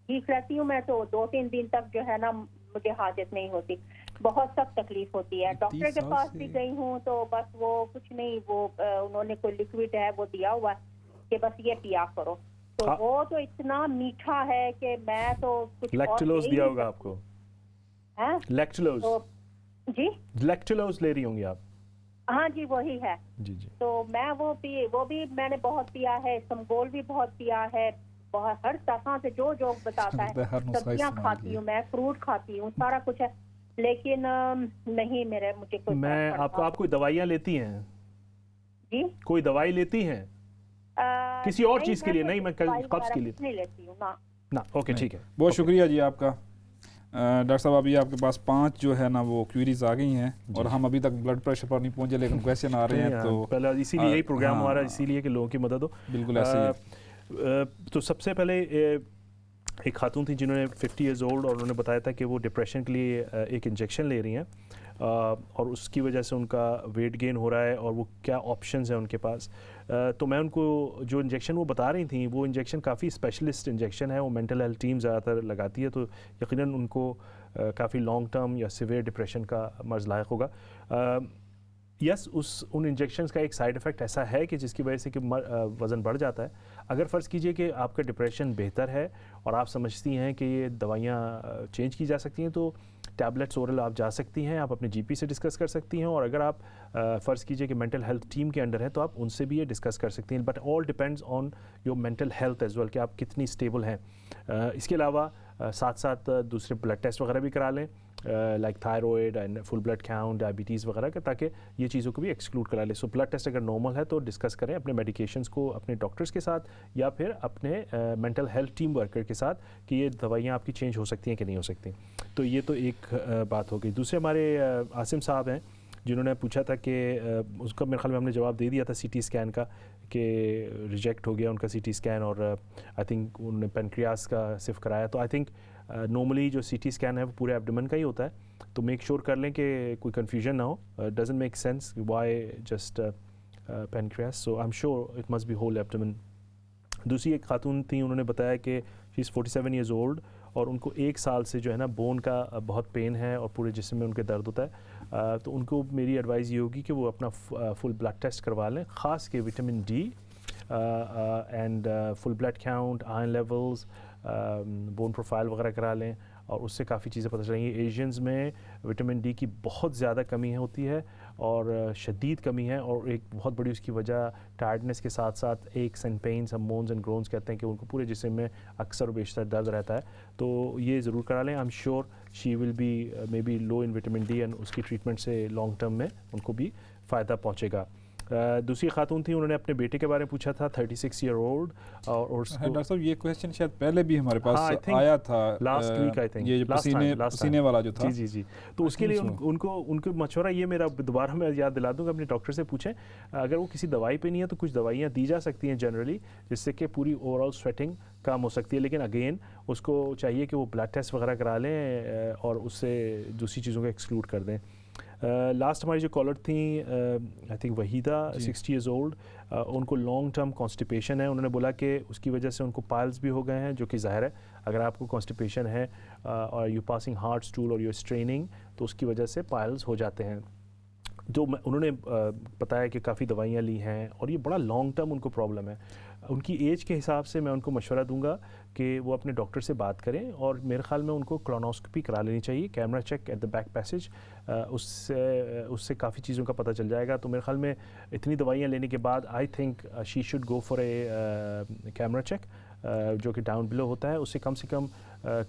ठीक रहती हूँ मैं, तो 2-3 दिन तक जो है ना मुझे हाजत नहीं होती, बहुत सख्त तकलीफ होती है। डॉक्टर के पास भी गई हूँ तो बस वो कुछ नहीं, वो उन्होंने कोई लिक्विड है वो दिया हुआ कि बस ये पिया करो। तो वो तो इतना मीठा है कि मैं तो कुछ लैक्टोलोज दिया होगा आपको? हैं? लैक्टोलोज? तो जी लैक्टोलोज ले रही होंगी आप? हाँ जी वही है। जी जी। तो मैं वो भी मैंने बहुत पिया है, समगोल भी बहुत पिया है, बहुत हर तरह से जो जो बताता है। सब्जियां खाती हूँ मैं, फ्रूट खाती हूँ, सारा कुछ है, लेकिन नहीं मुझे कोई मैं आप कोई दवाइयाँ लेती हैं जी? कोई दवाई लेती हैं किसी और चीज के लिए? नहीं, मैं कब्ज के लिए नहीं लेती हूँ ना। ओके ठीक है, बहुत शुक्रिया जी आपका। डॉक्टर साहब अभी आपके पास 5 जो है ना वो क्वेरीज आ गई हैं, और हम अभी तक ब्लड प्रेशर पर नहीं पहुंचे, लेकिन क्वेश्चन आ रहे हैं। तो पहले इसीलिए यही प्रोग्राम हमारा, इसीलिए कि लोगों की मदद हो। बिल्कुल ऐसे ही। तो सबसे पहले एक खातून थी जिन्होंने 50 ईयर्स ओल्ड, और उन्होंने बताया था कि वो डिप्रेशन के लिए एक इंजेक्शन ले रही हैं, और उसकी वजह से उनका वेट गेन हो रहा है, और वो क्या ऑप्शंस हैं उनके पास। तो मैं उनको जो इंजेक्शन वो बता रही थी, वो इंजेक्शन काफ़ी स्पेशलिस्ट इंजेक्शन है, वो मेंटल हेल्थ टीम ज़्यादातर लगाती है, तो यकीनन उनको काफ़ी लॉन्ग टर्म या सिवियर डिप्रेशन का मर्ज़ लायक होगा। यस, उन इंजेक्शंस का एक साइड इफ़ेक्ट ऐसा है कि जिसकी वजह से कि वज़न बढ़ जाता है। अगर फ़र्ज़ कीजिए कि आपका डिप्रेशन बेहतर है और आप समझती हैं कि ये दवाइयाँ चेंज की जा सकती हैं, तो टैबलेट्स ओरल आप जा सकती हैं, आप अपने जीपी से डिस्कस कर सकती हैं, और अगर आप फ़र्ज़ कीजिए कि मेंटल हेल्थ टीम के अंडर है तो आप उनसे भी ये डिस्कस कर सकती हैं। But all depends on your mental health as well, कि आप कितनी स्टेबल हैं। इसके अलावा साथ साथ दूसरे ब्लड टेस्ट वगैरह भी करा लें, like thyroid and full blood count, diabetes वगैरह का, ताकि ये चीज़ों को भी एक्सक्लूड करा लें। सो ब्लड टेस्ट अगर नॉर्मल है तो डिस्कस करें अपने मेडिकेशंस को अपने डॉक्टर्स के साथ, या फिर अपने मेंटल हेल्थ टीम वर्कर के साथ, कि ये दवाइयाँ आपकी चेंज हो सकती हैं कि नहीं हो सकती। तो ये तो एक बात हो गई। दूसरे हमारे आसिम साहब हैं जिन्होंने पूछा था कि उसका मेरे ख्याल में हमने जवाब दे दिया था सीटी स्कैन का, कि रिजेक्ट हो गया उनका सीटी स्कैन, और आई थिंक उन्होंने पेनक्रियास का सिर्फ कराया। तो आई थिंक नॉर्मली जो सीटी स्कैन है वो पूरे एब्डोमेन का ही होता है, तो मेक श्योर कर लें कि कोई कन्फ्यूजन ना हो। Doesn't make sense why just pancreas, so I am sure it must be whole abdomen. दूसरी एक खातून थी, उन्होंने बताया कि शी इज़ 47 ईयर्स ओल्ड, और उनको 1 साल से जो है ना बोन का बहुत पेन है और पूरे जिस्म में उनके दर्द होता है। तो उनको मेरी एडवाइस ये होगी कि वो अपना फुल ब्लड टेस्ट करवा लें, ख़ास के vitamin D and full blood count, iron levels, bone profile वगैरह करा लें, और उससे काफ़ी चीज़ें पता चलेंगी। एशियंस में विटामिन डी की बहुत ज़्यादा कमी होती है, और शदीद कमी है, और एक बहुत बड़ी उसकी वजह टायर्डनेस के साथ साथ एक्स एंड पेन्स, हम मोन्स एंड ग्रोन्स कहते हैं कि उनको पूरे जिस्म में अक्सर और बेशतर दर्द रहता है। तो ये ज़रूर करा लें। आई am sure she will be may be low in vitamin D, and उसकी ट्रीटमेंट से लॉन्ग टर्म में उनको भी फ़ायदा पहुँचेगा। दूसरी खातून थी, उन्होंने अपने बेटे के बारे में पूछा था, 36 ईयर ओल्ड, और डॉक्टर साहब ये क्वेश्चन शायद पहले भी हमारे पास आया था लास्ट वीक, आई थिंक, ये जो पसीने वाला जो था। जी जी। तो उसके लिए उनको मशवरा ये मेरा दोबारा मैं याद दिला दूंगा, अपने डॉक्टर से पूछें, अगर वो किसी दवाई पे नहीं है तो कुछ दवाइयाँ दी जा सकती हैं जनरली, जिससे कि पूरी ओवरऑल स्वेटिंग कम हो सकती है। लेकिन अगेन उसको चाहिए कि वो ब्लड टेस्ट वगैरह करा लें, और उससे दूसरी चीज़ों को एक्सक्लूड कर दें। लास्ट हमारी जो कॉलर थी, I think Waheeda, 60 years old, उनको लॉन्ग टर्म कॉन्स्टिपेशन है। उन्होंने बोला कि उसकी वजह से उनको पाइल्स भी हो गए हैं, जो कि ज़ाहिर है अगर आपको कॉन्स्टिपेशन है और यू पासिंग हार्ड स्टूल और यू स्ट्रेनिंग, तो उसकी वजह से पाइल्स हो जाते हैं। जो उन्होंने बताया कि काफ़ी दवाइयाँ ली हैं और ये बड़ा लॉन्ग टर्म उनको प्रॉब्लम है। उनकी एज के हिसाब से मैं उनको मशवरा दूंगा कि वो अपने डॉक्टर से बात करें और मेरे ख्याल में उनको कोलोनोस्कोपी करा लेनी चाहिए, camera check at the back passage, उससे काफ़ी चीज़ों का पता चल जाएगा। तो मेरे ख्याल में इतनी दवाइयाँ लेने के बाद I think she should go for a camera check जो कि डाउन बिलो होता है। उससे कम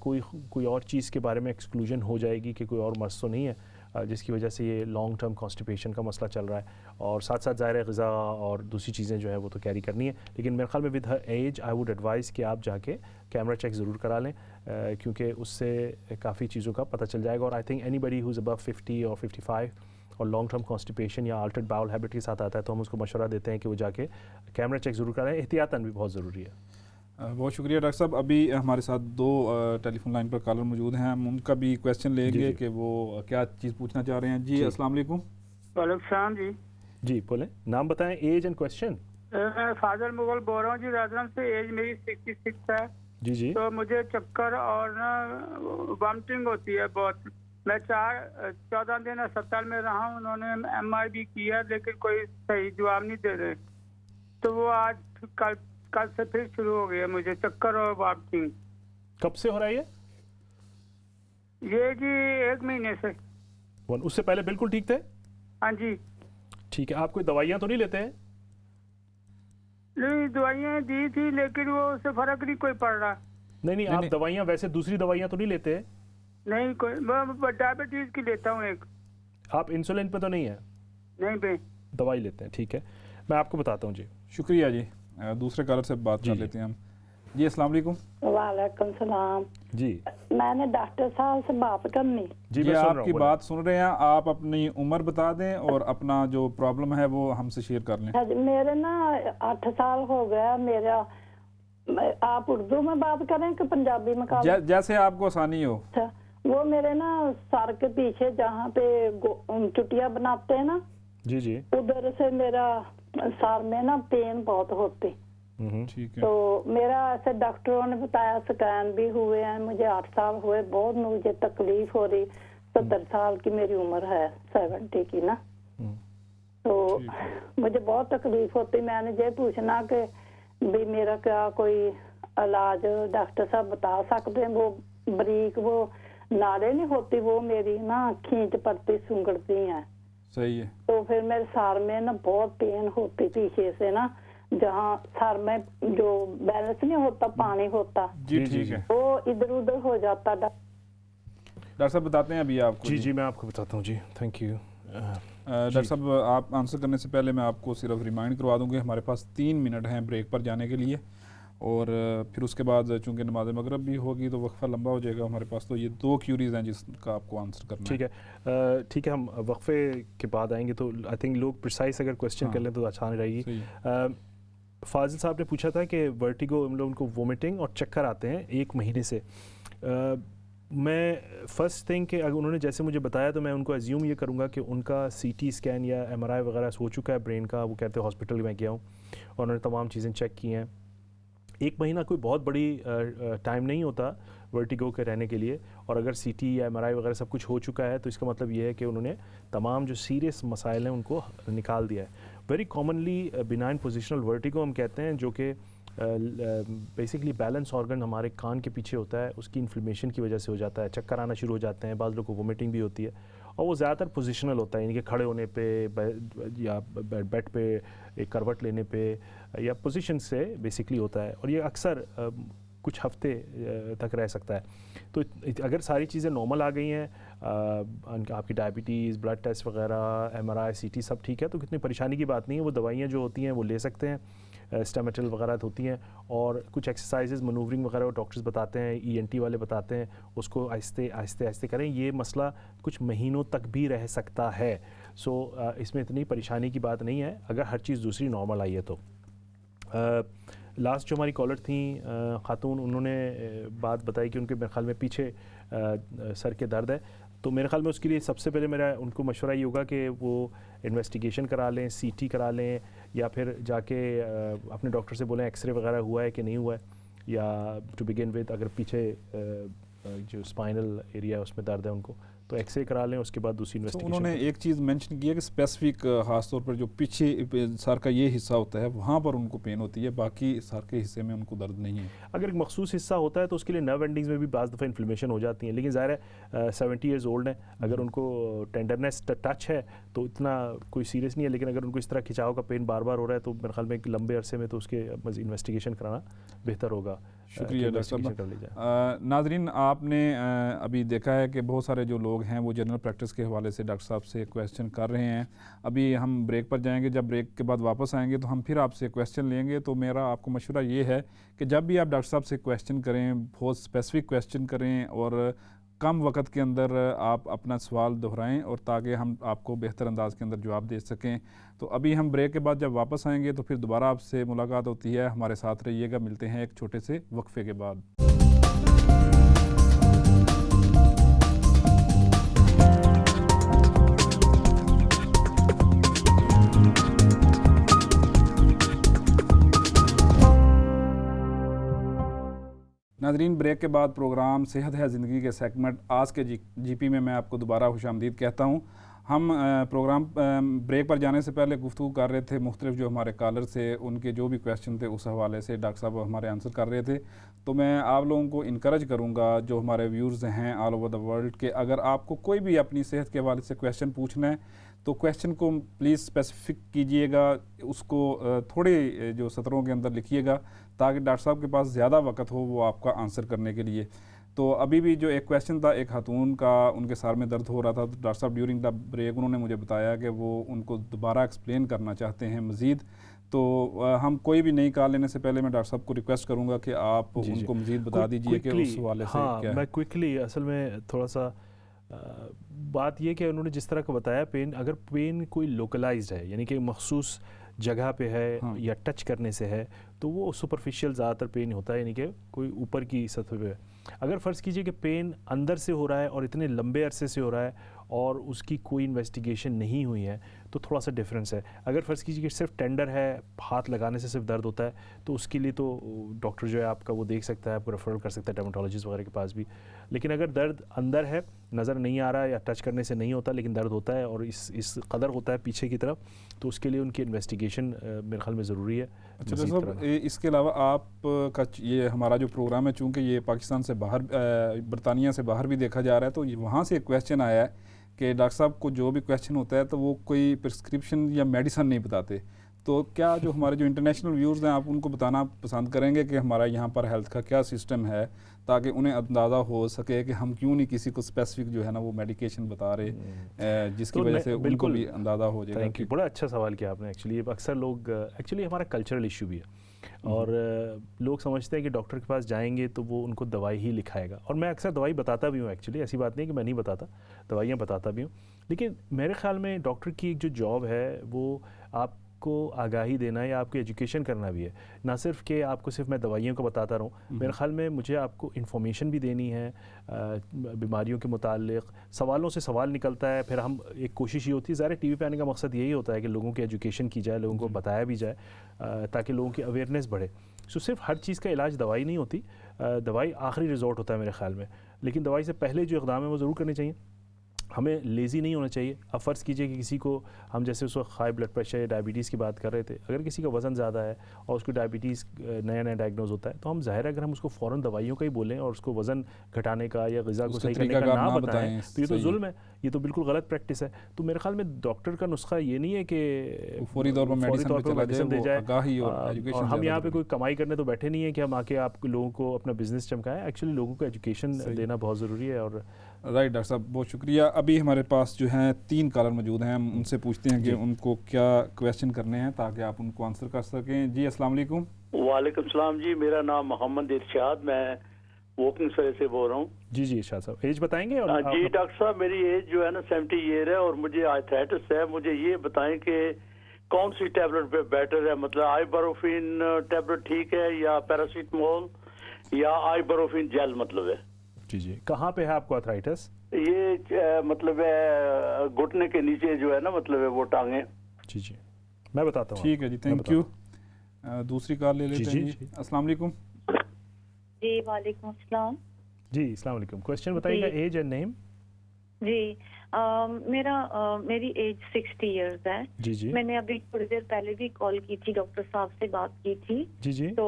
कोई और चीज़ के बारे में एक्सक्लूजन हो जाएगी कि कोई और मर्ज़ तो नहीं है जिसकी वजह से ये लॉन्ग टर्म कॉन्स्टिपेशन का मसला चल रहा है। और साथ साथ ज़ाहिर ग़िज़ा और दूसरी चीज़ें जो है वो तो कैरी करनी है, लेकिन मेरे ख्याल में with her age I would advise कि आप जाके कैमरा चेक ज़रूर करा लें क्योंकि उससे काफ़ी चीज़ों का पता चल जाएगा। और I think anybody who is above 50 और 55 और लॉन्ग टर्म कॉन्स्टिपेशन या अल्टर्ड बाउल हैबिट के साथ आता है तो हम उसको मशवरा देते हैं कि वो जाके कैमरा चेक ज़रूर कराएं। एहतियातन भी बहुत ज़रूरी है। बहुत शुक्रिया डॉक्टर साहब। अभी हमारे साथ दो टेलीफोन लाइन पर कॉलर मौजूद हैं, हम उनका भी क्वेश्चन लेंगे कि वो क्या चीज़ पूछना चाह रहे हैं। जी अस्सलाम वालेकुम। वालेकुम सलाम जी। जी बोलें, नाम बताएं, एज एंड क्वेश्चन। मैं फाजल मुगल बोल रहा हूँ जी राजस्थान से। एज मेरी 66 है जी जी। तो मुझे चक्कर और ना वॉमिटिंग होती है बहुत। मैं 14 दिन अस्पताल में रहा हूँ, उन्होंने MRI भी किया लेकिन कोई सही जवाब नहीं दे रहे। तो वो आज कल से फिर शुरू हो गया मुझे चक्कर और वॉमिटिंग। कब से हो रहा है ये जी 1 महीने से। उससे पहले बिल्कुल ठीक थे? हाँ जी। ठीक है, आप कोई दवाइयाँ तो नहीं लेते हैं? नहीं, दवाइयाँ दी थी लेकिन वो उससे फर्क नहीं कोई पड़ रहा। नहीं, आप दवाइयाँ वैसे दूसरी दवाइयाँ तो नहीं लेते हैं? नहीं कोई, मैं डायबिटीज की लेता हूँ एक। आप इंसुलिन पे तो नहीं है? नहीं पे दवाई लेते हैं, ठीक है, मैं आपको बताता हूँ जी। शुक्रिया जी। दूसरे कॉलर से बात कर लेते हैं हम। जी अस्सलाम वालेकुम। वालेकुम सलाम जी। मैंने डॉक्टर साहब से बात करनी। जी मैं आपकी बात सुन रहे हैं, आप अपनी उम्र बता दें और अपना जो प्रॉब्लम है वो हमसे शेयर कर लें। मेरे ना 8 साल हो गया मेरा। आप उर्दू में बात करें कि पंजाबी में? जैसे आपको आसानी हो। अच्छा, वो मेरे ना सर के पीछे जहाँ पे चुटिया बनाते हैं ना, जी जी, उधर से मेरा सर में ना पेन बहुत होती। ठीक है। तो मेरा ऐसे डॉक्टरों ने बताया, स्कैन भी हुए हैं, मुझे 8 साल हुए, बहुत मुझे तकलीफ हो रही। 70 साल की मेरी उम्र है, 70 की ना। तो मुझे बहुत तकलीफ होती। मैंने ये पूछना कि भी मेरा क्या कोई इलाज डॉक्टर साहब बता सकते हैं? वो बरीक वो नाड़े नहीं होती, वो मेरी ना खींच पड़ती सुंगड़ती हैं। सही है। तो फिर मेरे सर में ना बहुत पेन होती पीछे से ना, जहाँ सर में जो बैलेंस नहीं होता, पानी होता जी ठीक है, वो इधर उधर हो जाता। डॉक्टर साहब बताते हैं अभी आपको। जी जी मैं आपको बताता हूँ जी, थैंक यू। डॉक्टर साहब आप आंसर करने से पहले मैं आपको सिर्फ रिमाइंड करवा दूंगी, हमारे पास 3 मिनट हैं ब्रेक पर जाने के लिए और फिर उसके बाद चूंकि नमाज मगरब भी होगी तो वक्फा लंबा हो जाएगा हमारे पास। तो ये 2 क्यूरीज हैं जिसका आपको आंसर करना ठीक है। ठीक है, हम वक्फे के बाद आएंगे तो आई थिंक लोग प्रिसाइज अगर क्वेश्चन कर लें तो आसान रहेगी। फाजिल साहब ने पूछा था कि वर्टिगो, हम लोग उनको वोमिटिंग और चक्कर आते हैं 1 महीने से। मैं फर्स्ट थिंग कि अगर उन्होंने जैसे मुझे बताया तो मैं उनको एज्यूम ये करूँगा कि उनका CT स्कैन या MRI वगैरह हो चुका है ब्रेन का। वो कहते हैं हॉस्पिटल में गया हूँ और उन्होंने तमाम चीज़ें चेक की हैं। 1 महीना कोई बहुत बड़ी टाइम नहीं होता वर्टिगो के रहने के लिए, और अगर CT या MRI वगैरह सब कुछ हो चुका है तो इसका मतलब ये है कि उन्होंने तमाम जो सीरियस मसाइल हैं उनको निकाल दिया है। Very commonly benign positional vertigo हम कहते हैं, जो कि बेसिकली बैलेंस ऑर्गन हमारे कान के पीछे होता है, उसकी इन्फ्लेमेशन की वजह से हो जाता है, चक्कर आना शुरू हो जाते हैं, बाज़ लोगों को वोमिटिंग भी होती है, और वो ज़्यादातर पोजिशनल होता है, यानी कि खड़े होने पे या बेड पे एक करवट लेने पे या पोजीशन से बेसिकली होता है, और ये अक्सर कुछ हफ्ते तक रह सकता है। तो अगर सारी चीज़ें नॉर्मल आ गई हैं, आपकी डायबिटीज़, ब्लड टेस्ट वगैरह, MRI CT सब ठीक है, तो कितनी परेशानी की बात नहीं है। वो दवाइयाँ जो होती हैं वो ले सकते हैं, स्टेमेटल वगैरह होती हैं, और कुछ एक्सरसाइजेज मनूवरिंग वगैरह वो डॉक्टर्स बताते हैं, ENT वाले बताते हैं, उसको आहिस्ते आहिस्ते आहिस्ते करें। ये मसला कुछ महीनों तक भी रह सकता है। सो इसमें इतनी परेशानी की बात नहीं है अगर हर चीज़ दूसरी नॉर्मल आई है तो। लास्ट जो हमारी कॉलर थी खातून, उन्होंने बात बताई कि उनके मेरे ख्याल में पीछे सर के दर्द है। तो मेरे ख्याल में उसके लिए सबसे पहले मेरा उनको मशवरा ये होगा कि वो इन्वेस्टिगेशन करा लें, CT करा लें, या फिर जाके अपने डॉक्टर से बोलें एक्सरे वगैरह हुआ है कि नहीं हुआ है, या टू बिगिन विद अगर पीछे जो स्पाइनल एरिया है उसमें दर्द है उनको, तो एक्सरे करा लें, उसके बाद दूसरी इन्वेस्टिगेशन। उन्होंने एक चीज़ मेंशन की है कि स्पेसिफिक खासतौर पर जो पीछे सर का ये हिस्सा होता है वहाँ पर उनको पेन होती है, बाकी सर के हिस्से में उनको दर्द नहीं है। अगर एक मखसूस हिस्सा होता है तो उसके लिए नर्व एंडिंग्स में भी बाज़ दफ़ा इन्फ्लेमेशन हो जाती है, लेकिन ज़ाहिर है 70 ईयर्स ओल्ड है, अगर उनको टेंडरनेस टच है तो इतना कोई सीरियस नहीं है, लेकिन अगर उनको इस तरह खिंचाव का पेन बार बार हो रहा है तो मेरे ख्याल में एक लंबे अरसे में तो उसके इन्वेस्टिगेशन कराना बेहतर होगा। शुक्रिया डॉक्टर साहब। नाजरीन, आपने अभी देखा है कि बहुत सारे जो लोग हैं वो जनरल प्रैक्टिस के हवाले से डॉक्टर साहब से क्वेश्चन कर रहे हैं। अभी हम ब्रेक पर जाएंगे, जब ब्रेक के बाद वापस आएंगे तो हम फिर आपसे क्वेश्चन लेंगे। तो मेरा आपको मशवरा ये है कि जब भी आप डॉक्टर साहब से क्वेश्चन करें, बहुत स्पेसिफिक क्वेश्चन करें और कम वक्त के अंदर आप अपना सवाल दोहराएं और ताकि हम आपको बेहतर अंदाज के अंदर जवाब दे सकें। तो अभी हम ब्रेक के बाद जब वापस आएंगे तो फिर दोबारा आपसे मुलाकात होती है। हमारे साथ रहिएगा, मिलते हैं एक छोटे से वक्फे के बाद। नाज़रीन, ब्रेक के बाद प्रोग्राम सेहत है ज़िंदगी के सेगमेंट आज के जीपी में मैं आपको दोबारा खुशामदीद कहता हूँ। हम प्रोग्राम ब्रेक पर जाने से पहले गुफ्तगू कर रहे थे, मुख्तलिफ जो हमारे कॉलर थे उनके जो भी क्वेश्चन थे उस हवाले से डॉक्टर साहब हमारे आंसर कर रहे थे। तो मैं आप लोगों को इनकरेज करूँगा, जो हमारे व्यूअर्स हैं ऑल ओवर द वर्ल्ड, के अगर आपको कोई भी अपनी सेहत के हवाले से क्वेश्चन पूछना है तो क्वेश्चन को प्लीज़ स्पेसिफिक कीजिएगा, उसको थोड़े जो सत्रों के अंदर लिखिएगा ताकि डॉक्टर साहब के पास ज़्यादा वक्त हो वो आपका आंसर करने के लिए। तो अभी भी जो एक क्वेश्चन था, एक खातून का, उनके सर में दर्द हो रहा था, तो डॉक्टर साहब ड्यूरिंग द ब्रेक उन्होंने मुझे बताया कि वो उनको दोबारा एक्सप्लेन करना चाहते हैं मज़ीद। तो हम कोई भी नई कॉल लेने से पहले मैं डॉक्टर साहब को रिक्वेस्ट करूँगा कि आप उनको मज़ीद बता दीजिए कि उस हवाले से क्या है। मैं क्विकली, असल में थोड़ा सा बात ये कि उन्होंने जिस तरह का बताया, पेन अगर पेन कोई लोकलाइज्ड है यानी कि मखसूस जगह पे है या टच करने से है तो वो सुपरफिशियल ज़्यादातर पेन होता है, यानी कि कोई ऊपर की सतह पे है। अगर फ़र्ज़ कीजिए कि पेन अंदर से हो रहा है और इतने लंबे अरसे से हो रहा है और उसकी कोई इन्वेस्टिगेशन नहीं हुई है तो थोड़ा सा डिफरेंस है। अगर फ़र्ज़ कीजिए कि सिर्फ टेंडर है, हाथ लगाने से सिर्फ दर्द होता है, तो उसके लिए तो डॉक्टर जो है आपका वो देख सकता है, आपको रेफरल कर सकता है डर्मेटोलॉजिस्ट वगैरह के पास भी। लेकिन अगर दर्द अंदर है, नज़र नहीं आ रहा है या टच करने से नहीं होता लेकिन दर्द होता है और इस कदर होता है पीछे की तरफ, तो उसके लिए उनकी इन्वेस्टिगेशन मेरे ख्याल में ज़रूरी है। अच्छा साहब, इसके अलावा आपका ये हमारा जो प्रोग्राम है, चूँकि ये पाकिस्तान से बाहर, बरतानिया से बाहर भी देखा जा रहा है, तो वहाँ से एक क्वेश्चन आया है कि डॉक्टर साहब को जो भी क्वेश्चन होता है तो वो कोई प्रिस्क्रिप्शन या मेडिसिन नहीं बताते। तो क्या जो हमारे जो इंटरनेशनल व्यूअर्स हैं आप उनको बताना पसंद करेंगे कि हमारा यहाँ पर हेल्थ का क्या सिस्टम है, ताकि उन्हें अंदाज़ा हो सके कि हम क्यों नहीं किसी को स्पेसिफिक जो है ना वो मेडिकेशन बता रहे, जिसकी वजह से उनको भी अंदाज़ा हो जाएगा। थैंक यू, बड़ा अच्छा सवाल किया आपने। एक्चुअली अक्सर लोग, एक्चुअली हमारा कल्चरल इशू भी है और लोग समझते हैं कि डॉक्टर के पास जाएंगे तो वो उनको दवाई ही लिखाएगा, और मैं अक्सर दवाई बताता भी हूँ। एक्चुअली ऐसी बात नहीं कि मैं नहीं बताता, दवाइयाँ बताता भी हूँ, लेकिन मेरे ख्याल में डॉक्टर की एक जो जॉब है वो आपको आगाही देना या आपको एजुकेशन करना भी है, ना सिर्फ कि आपको सिर्फ मैं दवाइयों को बताता रहूँ। मेरे ख्याल में मुझे आपको इन्फॉर्मेशन भी देनी है बीमारियों के मुताल्लिक़, सवालों से सवाल निकलता है, फिर हम एक कोशिश ये होती है, ज़ाहिर टीवी पे आने का मकसद यही होता है कि लोगों की एजुकेशन की जाए, लोगों को बताया भी जाए ताकि लोगों की अवेयरनेस बढ़े। सो सिर्फ हर चीज़ का इलाज दवाई नहीं होती, दवाई आखिरी रिजॉर्ट होता है मेरे ख्याल में, लेकिन दवाई से पहले जो इक़दाम है वो ज़रूर करने चाहिए। हमें लेज़ी नहीं होना चाहिए। अब फ़र्ज़ कीजिए कि किसी को, हम जैसे उस वक्त हाई ब्लड प्रेशर या डायबिटीज़ की बात कर रहे थे, अगर किसी का वज़न ज़्यादा है और उसको डायबिटीज़ नया डायग्नोज होता है तो हम ज़ाहिर है अगर हम उसको फ़ौरन दवाइयों का ही बोलें और उसको वज़न घटाने का या ग़िज़ा को सही करने का ना बताएं तो ये तो जुल्म है, ये तो बिल्कुल गलत प्रैक्टिस है। तो मेरे ख्याल में डॉक्टर का नुस्खा ये नहीं है कि फौरी तौर पर मेडिसिन दे जाए, और हम यहाँ पे कोई कमाई करने तो बैठे नहीं है कि हम आके आप लोगों को अपना बिजनेस चमकाएं। एक्चुअली लोगों को एजुकेशन देना बहुत ज़रूरी है। और राइट डॉक्टर साहब, बहुत शुक्रिया। अभी हमारे पास जो हैं 3 कॉलर मौजूद हैं, हम उनसे पूछते हैं कि उनको क्या क्वेश्चन करने हैं ताकि आप उनको आंसर कर सकें। जी अस्सलाम वालेकुम। वालेकुम सलाम जी, मेरा नाम मोहम्मद इरशाद, मैं वोकिंग से बोल रहा हूँ। जी जी इरशाद साहब, एज बताएंगे? और जी डॉक्टर साहब, मेरी एज जो है ना 70 ईयर है और मुझे आर्थराइटिस है। मुझे ये बताएं कि कौन सी टैबलेट पे बेटर है, मतलब आइबुप्रोफेन टैबलेट ठीक है या पैरासीटामोल या आइबुप्रोफेन जेल मतलब है? जी जी, कहाँ पे है आपको आर्थराइटिस? ये मतलब है घुटने के नीचे जो है ना, मतलब है वो टांगे। जी जी मैं बताता हूँ। ठीक है जी, थैंक यू। दूसरी कॉल ले लेते हैं जी। अस्सलाम वालेकुम। जी वालेकुम अस्सलाम। जी अस्सलाम वालेकुम, क्वेश्चन बताइएगा, एज एंड नेम। जी मेरी एज 60 इयर्स है। जी जी। मैंने अभी थोड़ी देर पहले भी कॉल की थी, डॉक्टर साहब से बात की थी। जी जी। तो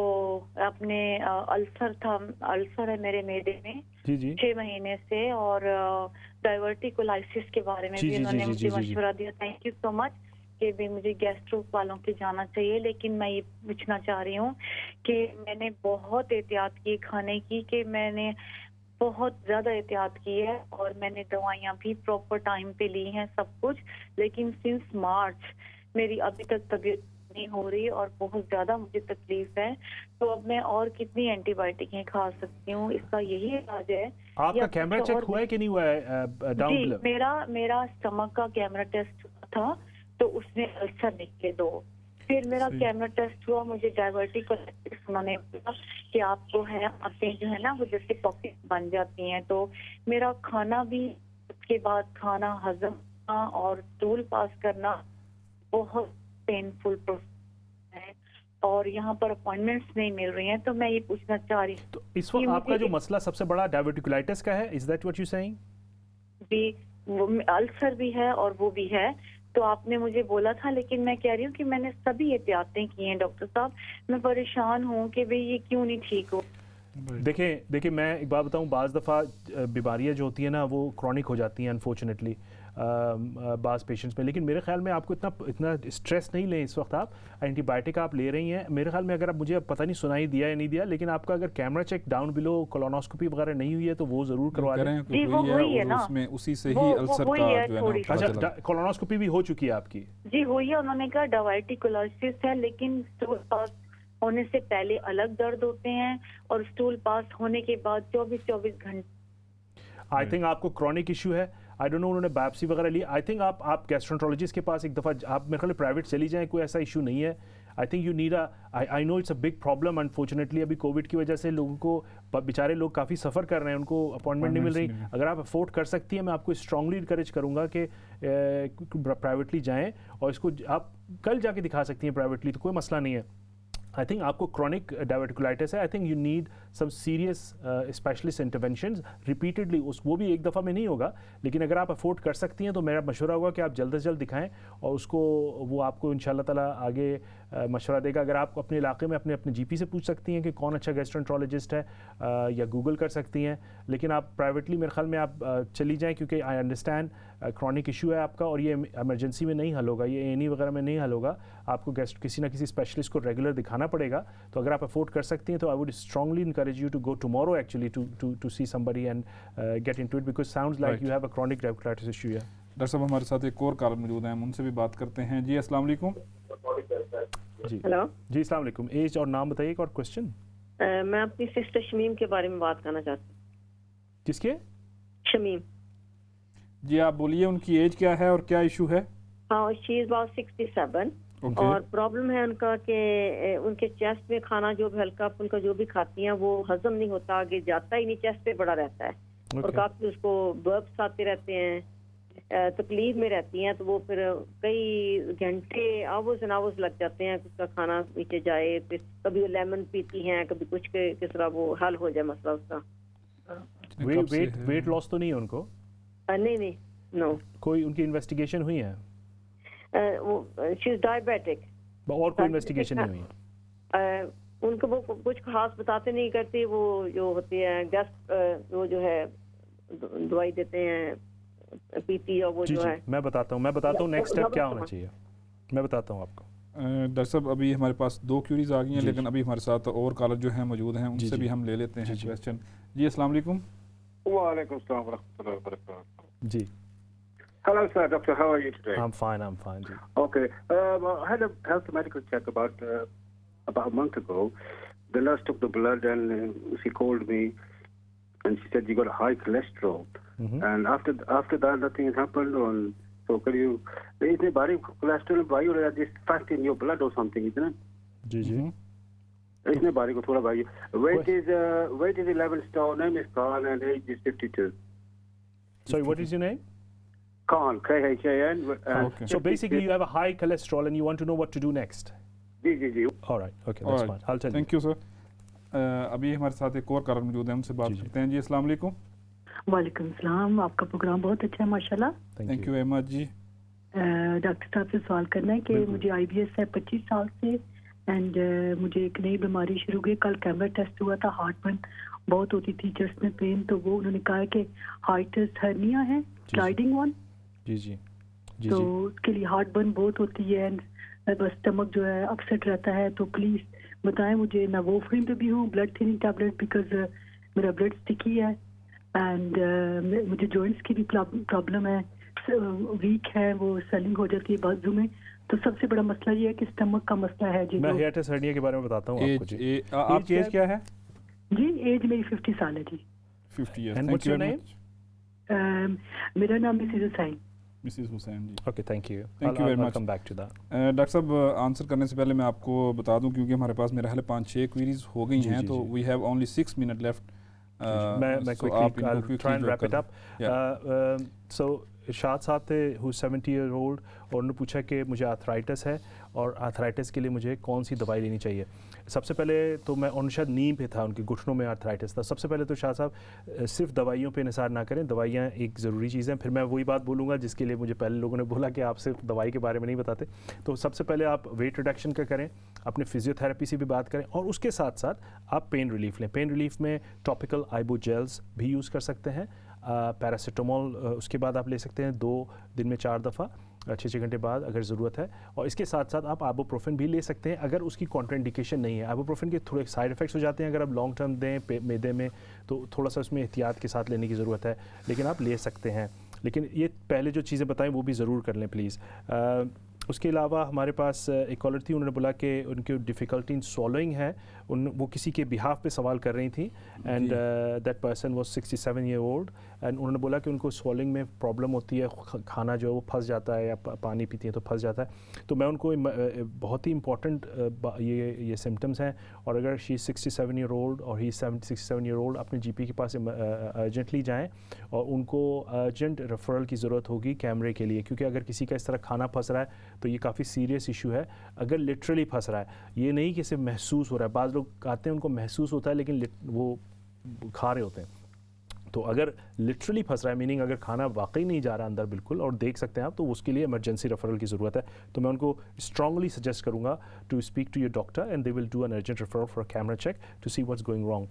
अपने अल्सर है मेरे मैदे में जी जी 6 महीने से, और डाइवर्टिकुलाइसिस के बारे में भी उन्होंने मुझे मशवरा दिया। थैंक यू सो मच कि भी मुझे गैस्ट्रो वालों के जाना चाहिए। लेकिन मैं ये पूछना चाह रही हूँ कि मैंने बहुत एहतियात की खाने की, कि मैंने बहुत ज्यादा एहतियात की है और मैंने दवाइयाँ भी प्रॉपर टाइम पे ली हैं सब कुछ, लेकिन सिंस मार्च मेरी अभी तक तबीयत नहीं हो रही और बहुत ज्यादा मुझे तकलीफ है। तो अब मैं और कितनी एंटीबायोटिकें खा सकती हूँ? इसका यही इलाज है। आपका कैमरा चेक हुआ है कि नहीं हुआ है? जी मेरा स्टमक का कैमरा टेस्ट हुआ था, तो उसमें अल्सर निकले 2। फिर मेरा कैमरा टेस्ट हुआ, मुझे डायवर्टिकुलाइटिस उन्होंने बोला कि आपको है, आंखें जो है ना वो जैसे पॉकेट बन जाती हैं। तो मेरा खाना भी, उसके बाद खाना हजम करना और स्टूल पास करना बहुत पेनफुल प्रोसेस है, और यहाँ पर अपॉइंटमेंट्स नहीं मिल रही हैं। तो मैं ये पूछना चाह रही हूँ, तो इस वक्त आपका जो मसला सबसे बड़ा डायवर्टिकुलाइटिस का है, is that what you saying? जी अल्सर भी है और वो भी है। तो आपने मुझे बोला था, लेकिन मैं कह रही हूँ कि मैंने सभी एहतियातें की हैं डॉक्टर साहब। मैं परेशान हूँ कि भाई ये क्यों नहीं ठीक हो। देखिए मैं एक बात बताऊं, बाज़ दफ़ा बीमारियां जो होती हैं ना वो क्रॉनिक हो जाती हैं अनफॉर्चुनेटली बाज़ पेशेंट्स में। लेकिन मेरे ख्याल में आपको इतना स्ट्रेस नहीं लें इस वक्त। आप एंटीबायोटिक आप ले रही हैं, मेरे ख्याल में अगर आप, मुझे पता नहीं सुनाई दिया या नहीं दिया, लेकिन आपका अगर camera check down below colonoscopy वगैरह नहीं हुई है तो वो ज़रूर करवा लें। जी वो हुई है ना, उसमें उसी से ही अल्सर का जो है ना। अच्छा कोलोनोस्कोपी भी हो चुकी है आपकी? जी हुई है, उन्होंने कहा डायवर्टिकुलाइसिस है, लेकिन स्टूल पास होने से पहले अलग दर्द होते हैं और स्टूल पास होने के बाद 24 घंटे। आई थिंक आपको क्रॉनिक इशू है। आई डोंट नो उन्होंने बायोप्सी वगैरह ली। आई थिंक आप गैस्ट्रोएंटरोलॉजिस्ट के पास एक दफ़ा आप मेरे ख्याल प्राइवेट चली जाएं, कोई ऐसा इशू नहीं है। I think you need I know it's a big problem unfortunately. अभी कोविड की वजह से लोगों को, बेचारे लोग काफ़ी सफ़र कर रहे हैं, उनको अपॉइंटमेंट नहीं मिल रही। अगर आप अफोर्ड कर सकती हैं, मैं आपको स्ट्रांगली इनकरेज करूँगा कि प्राइवेटली जाएँ, और इसको आप कल जाके दिखा सकती हैं प्राइवेटली, तो कोई मसला नहीं है। आई थिंक आपको क्रॉनिक डायवर्टिकुलाइटिस है। I think you need some serious specialist interventions repeatedly. वो भी एक दफ़ा में नहीं होगा, लेकिन अगर आप अफोर्ड कर सकती हैं तो मेरा मशवरा होगा कि आप जल्द से जल्द दिखाएं, और उसको वो आपको इंशाल्लाह ताला आगे मशवरा देगा। अगर आप अपने इलाके में अपने जीपी से पूछ सकती हैं कि कौन अच्छा गैस्ट्रोएंटरोलॉजिस्ट है, या गूगल कर सकती हैं। लेकिन आप प्राइवेटली मेरे ख्याल में आप चली जाएँ, क्योंकि आई अंडरस्टैंड क्रॉनिक इशू है आपका, और ये इमरजेंसी में नहीं हल होगा, ये A&E वगैरह में नहीं हल होगा। आपको किसी ना किसी स्पेशलिस्ट को रेगुलर दिखाना पड़ेगा। तो अगर आप अफोर्ड कर सकती हैं तो I would strongly encourage you to go tomorrow actually to see somebody and get into it, because sounds like you have a chronic diverticulitis issue. है डॉक्टर साहब हमारे साथ एक और कॉलर मौजूद हैं, हम उनसे भी बात करते हैं। जी अस्सलाम वालेकुम। जी हेलो जी अस्सलाम वालेकुम। एज और नाम बताइए और क्वेश्चन। मैं अपनी सिस्टर शमीम के बारे में बात करना चाहती हूँ। किसके? शमीम। जी आप बोलिए, उनकी एज क्या है और क्या इशू है? हाँ शी इज अबाउट 67 और प्रॉब्लम है उनका कि उनके चेस्ट में खाना जो भी हल्का फुल्का जो भी खाती हैं वो हजम नहीं होता, आगे जाता ही नहीं, चेस्ट पे बड़ा रहता है और काफी उसको बर्ब्स आते रहते हैं, तकलीफ में रहती हैं। तो वो फिर कई घंटे आवर्स एंड आवर्स लग जाते हैं उसका खाना नीचे जाए। फिर कभी वो लेमन पीती हैं, कभी कुछ के किस तरह वो हल हो जाए मसला उसका। वेट लॉस तो नहीं है उनको? नहीं नो। कोई उनकी इन्वेस्टिगेशन हुई है? She is diabetic. और कोई इन्वेस्टिगेशन नहीं हुई है? उनको वो कुछ खास बताते नहीं करते, वो जो होती है गैस वो जो है दवाई देते हैं पीती, और वो जो है मैं बताता हूँ नेक्स्ट स्टेप क्या होना चाहिए, मैं बताता हूँ आपको। डॉक्टर साहब अभी हमारे पास 2 क्यूरीज आ गई हैं, लेकिन अभी हमारे साथ और कॉलर जो हैं मौजूद हैं, उनसे भी हम ले लेते हैं क्वेश्चन। जी अस्सलाम वालेकुम। वालेकुम अस्सलाम व रहमतुल्लाहि व बरकातहू। जी Hello, sir. Doctor, how are you today? I'm fine. Ji. Okay. I had a health medical check about a month ago. The nurse took the blood and she called me and she said you got a high cholesterol. And after that, nothing has happened. So could you? Is there body cholesterol भाई or this fat in your blood or something, isn't it? जी. इसमें बारी को थोड़ा भाई. Weight is 11 stone. Name is Khan and age is 52. Sorry, what is your name? Khan, K-H-A-N. Okay. So basically you have a high cholesterol and you want to know what to do next. Ji. All right. Okay, that's fine. I'll tell you. Thank you, sir. अभी हमारे साथ एक और कारण मौजूद है, उनसे बात करते हैं। जी अस्सलाम वालेकुम। वालेकुम सलाम, आपका प्रोग्राम बहुत अच्छा है माशाल्लाह। थैंक यू वेरी मच जी। डॉक्टर साहब से सवाल करना है कि मुझे IBS है 25 साल से एंड मुझे एक नई बीमारी शुरू हुई। कल कैमरा टेस्ट हुआ था, हार्ट बर्न बहुत होती थी, चेस्ट में पेन, तो वो उन्होंने कहा कि हाइटस हर्निया है, स्लाइडिंग वन। जी जी जी। तो उसके लिए हार्ट बर्न बहुत होती है एंड बस स्टमक जो है अपसेट रहता है। तो प्लीज बताएं मुझे, मैं वोफरिन पे भी हूँ, ब्लड थिनिंग टैबलेट, बिकॉज मेरा ब्लड स्टिकी है एंड मुझे जॉइंट्स की भी प्रॉब्लम है, वीक है, वो स्वेलिंग हो जाती है बाजू में। तो सबसे बड़ा मसला ये है कि स्टमक का मसला है जी। मैं हियाटिस हर्निया के बारे में बताता हूँ आपको जी। आपकी एज क्या है जी? एज मेरी 50 साल है जी। 50 years। And what's your name? मेरा नाम Mrs Hussain ji. Okay, thank you very much. Come back to that. Doctor साहब, आंसर करने से पहले मैं आपको बता दूं, क्योंकि हमारे पास मेरे ख्याल 5-6 क्वीरीज हो गई हैं, तो we have only 6 minute left. मैं quickly try and wrap it up. So Irshad साहब थे हु 70 ईयर ओल्ड, और उन्होंने पूछा कि मुझे आर्थराइटिस है और आर्थराइटिस के लिए मुझे कौन सी दवाई लेनी चाहिए। सबसे पहले तो मैं, और शायद नी पे था, उनके घुटनों में आर्थराइटिस था। सबसे पहले तो शाह साहब सिर्फ दवाइयों पे निसार ना करें, दवाइयाँ एक ज़रूरी चीज़ हैं। फिर मैं वही बात बोलूँगा जिसके लिए मुझे पहले लोगों ने बोला कि आप सिर्फ दवाई के बारे में नहीं बताते। तो सबसे पहले आप वेट रिडक्शन का करें, अपने फिजियोथेरेपी से भी बात करें, और उसके साथ साथ आप पेन रिलीफ लें। पेन रिलीफ में टॉपिकल आइबो जेल्स भी यूज़ कर सकते हैं, पैरासीटामोल उसके बाद आप ले सकते हैं 2 दिन में 4 दफ़ा 6 घंटे बाद अगर ज़रूरत है। और इसके साथ साथ आप आइबुप्रोफेन भी ले सकते हैं अगर उसकी कॉन्ट्राइंडिकेशन नहीं है। आइबुप्रोफेन के थोड़े साइड इफ़ेक्ट्स हो जाते हैं अगर आप लॉन्ग टर्म दें मैदे में, तो थोड़ा सा उसमें एहतियात के साथ लेने की ज़रूरत है, लेकिन आप ले सकते हैं। लेकिन ये पहले जो चीज़ें बताएं वो भी ज़रूर कर लें प्लीज़। उसके अलावा हमारे पास एक कॉलर थी, उन्होंने बोला कि उनकी डिफ़िकल्टी इन सॉलोइंग है, वो किसी के बिहाफ पे सवाल कर रही थी and that person was 67 year old and उन्होंने बोला कि उनको सॉलोइंग में प्रॉब्लम होती है, खाना जो है वो फंस जाता है या पानी पीती है तो फंस जाता है। तो मैं उनको बहुत ही इंपॉर्टेंट ये सिम्टम्स हैं, और अगर शी 67 ईयर ओल्ड और ही 67 ईयर ओल्ड, अपने GP के पास अर्जेंटली जाएँ और उनको अर्जेंट रेफरल की ज़रूरत होगी कैमरे के लिए, क्योंकि अगर किसी का इस तरह खाना फंस रहा है तो ये काफ़ी सीरियस इशू है। अगर लिटरली फंस रहा है, ये नहीं कि सिर्फ महसूस हो रहा है, बाज़ लोग आते हैं उनको महसूस होता है लेकिन वो खा रहे होते हैं। तो अगर लिटरली फंस रहा है, मीनिंग अगर खाना वाकई नहीं जा रहा अंदर बिल्कुल और देख सकते हैं आप, तो उसके लिए इमरजेंसी रेफरल की ज़रूरत है। तो मैं उनको स्ट्रांगली सजेस्ट करूँगा to speak to your doctor and they will do an urgent referral for a camera check to see what's going wrong.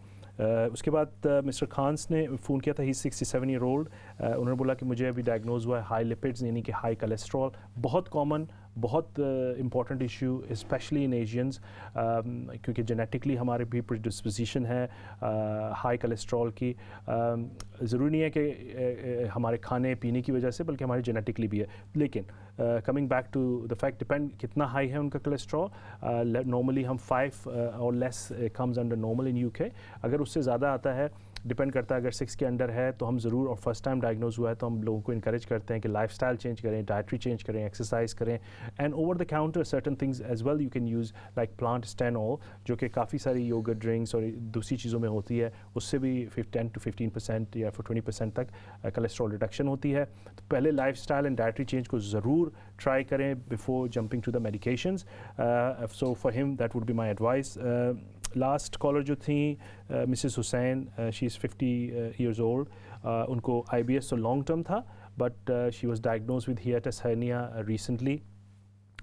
उसके बाद मिस्टर खान्स ने फ़ोन किया था, ही 67 ईयर ओल्ड। उन्होंने बोला कि मुझे अभी डायग्नोज हुआ है हाई लिपिड्स यानी कि हाई कोलेस्ट्रॉल, बहुत कॉमन, बहुत important issue specially in Asians, क्योंकि जेनेटिकली हमारे भी प्रिडिस्पोजिशन है हाई कोलेस्ट्रॉल की। ज़रूरी नहीं है कि हमारे खाने पीने की वजह से, बल्कि हमारी जेनेटिकली भी है। लेकिन coming back to the fact, depend कितना हाई है उनका कोलेस्ट्रॉल। नॉर्मली हम 5 और less comes under normal in UK। अगर उससे ज़्यादा आता है, डिपेंड करता है, अगर 6 के अंडर है तो हम ज़रूर, और फर्स्ट टाइम डायग्नोज हुआ है तो हम लोगों को इनकरेज करते हैं कि लाइफस्टाइल चेंज करें, डाइटरी चेंज करें, एक्सरसाइज करें, and over the counter certain things as well you can use like plant stanol, जो कि काफ़ी सारी योगर्ट ड्रिंक्स और दूसरी चीज़ों में होती है, उससे भी 10 to 15% या फिर 20% तक कोलेस्ट्रॉल रिडक्शन होती है। तो पहले लाइफस्टाइल एंड डाइटरी चेंज को ज़रूर ट्राई करें before jumping to the medications. So for him that would be my advice. Last caller जो थी Mrs Hussain, she is 50 years old. उनको IBS तो लॉन्ग टर्म था, but she was diagnosed with hiatus hernia recently.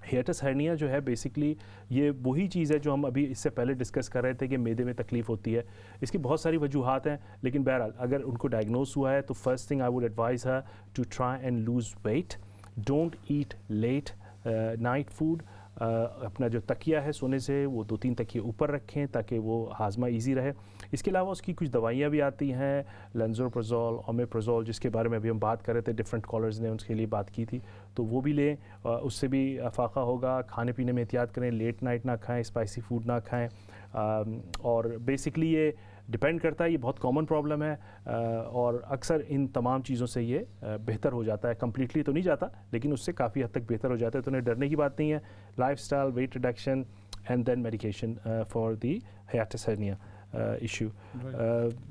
Hiatus hernia जो है basically ये वही चीज़ है जो हम अभी इससे पहले डिस्कस कर रहे थे कि मैदे में तकलीफ होती है। इसकी बहुत सारी वजूहात हैं, लेकिन बहरहाल अगर उनको डायग्नोज हुआ है तो first thing I would advise her to try and lose weight, don't eat late night food. अपना जो तकिया है सोने से वो 2-3 तकिए ऊपर रखें ताकि वो हाजमा इजी रहे। इसके अलावा उसकी कुछ दवाइयाँ भी आती हैं, लेंजोप्राज़ोल, ओमेप्राज़ोल, जिसके बारे में अभी हम बात कर रहे थे, डिफरेंट कॉलर्स ने उसके लिए बात की थी, तो वो भी लें, उससे भी अफाका होगा। खाने पीने में एहतियात करें, लेट नाइट ना खाएं, स्पाइसी फूड ना खाएं, और बेसिकली ये डिपेंड करता है, ये बहुत कॉमन प्रॉब्लम है, और अक्सर इन तमाम चीज़ों से ये बेहतर हो जाता है। कम्प्लीटली तो नहीं जाता, लेकिन उससे काफ़ी हद तक बेहतर हो जाता है। तो उन्हें डरने की बात नहीं है। Lifestyle, weight reduction and then medication for the hiatus hernia issue.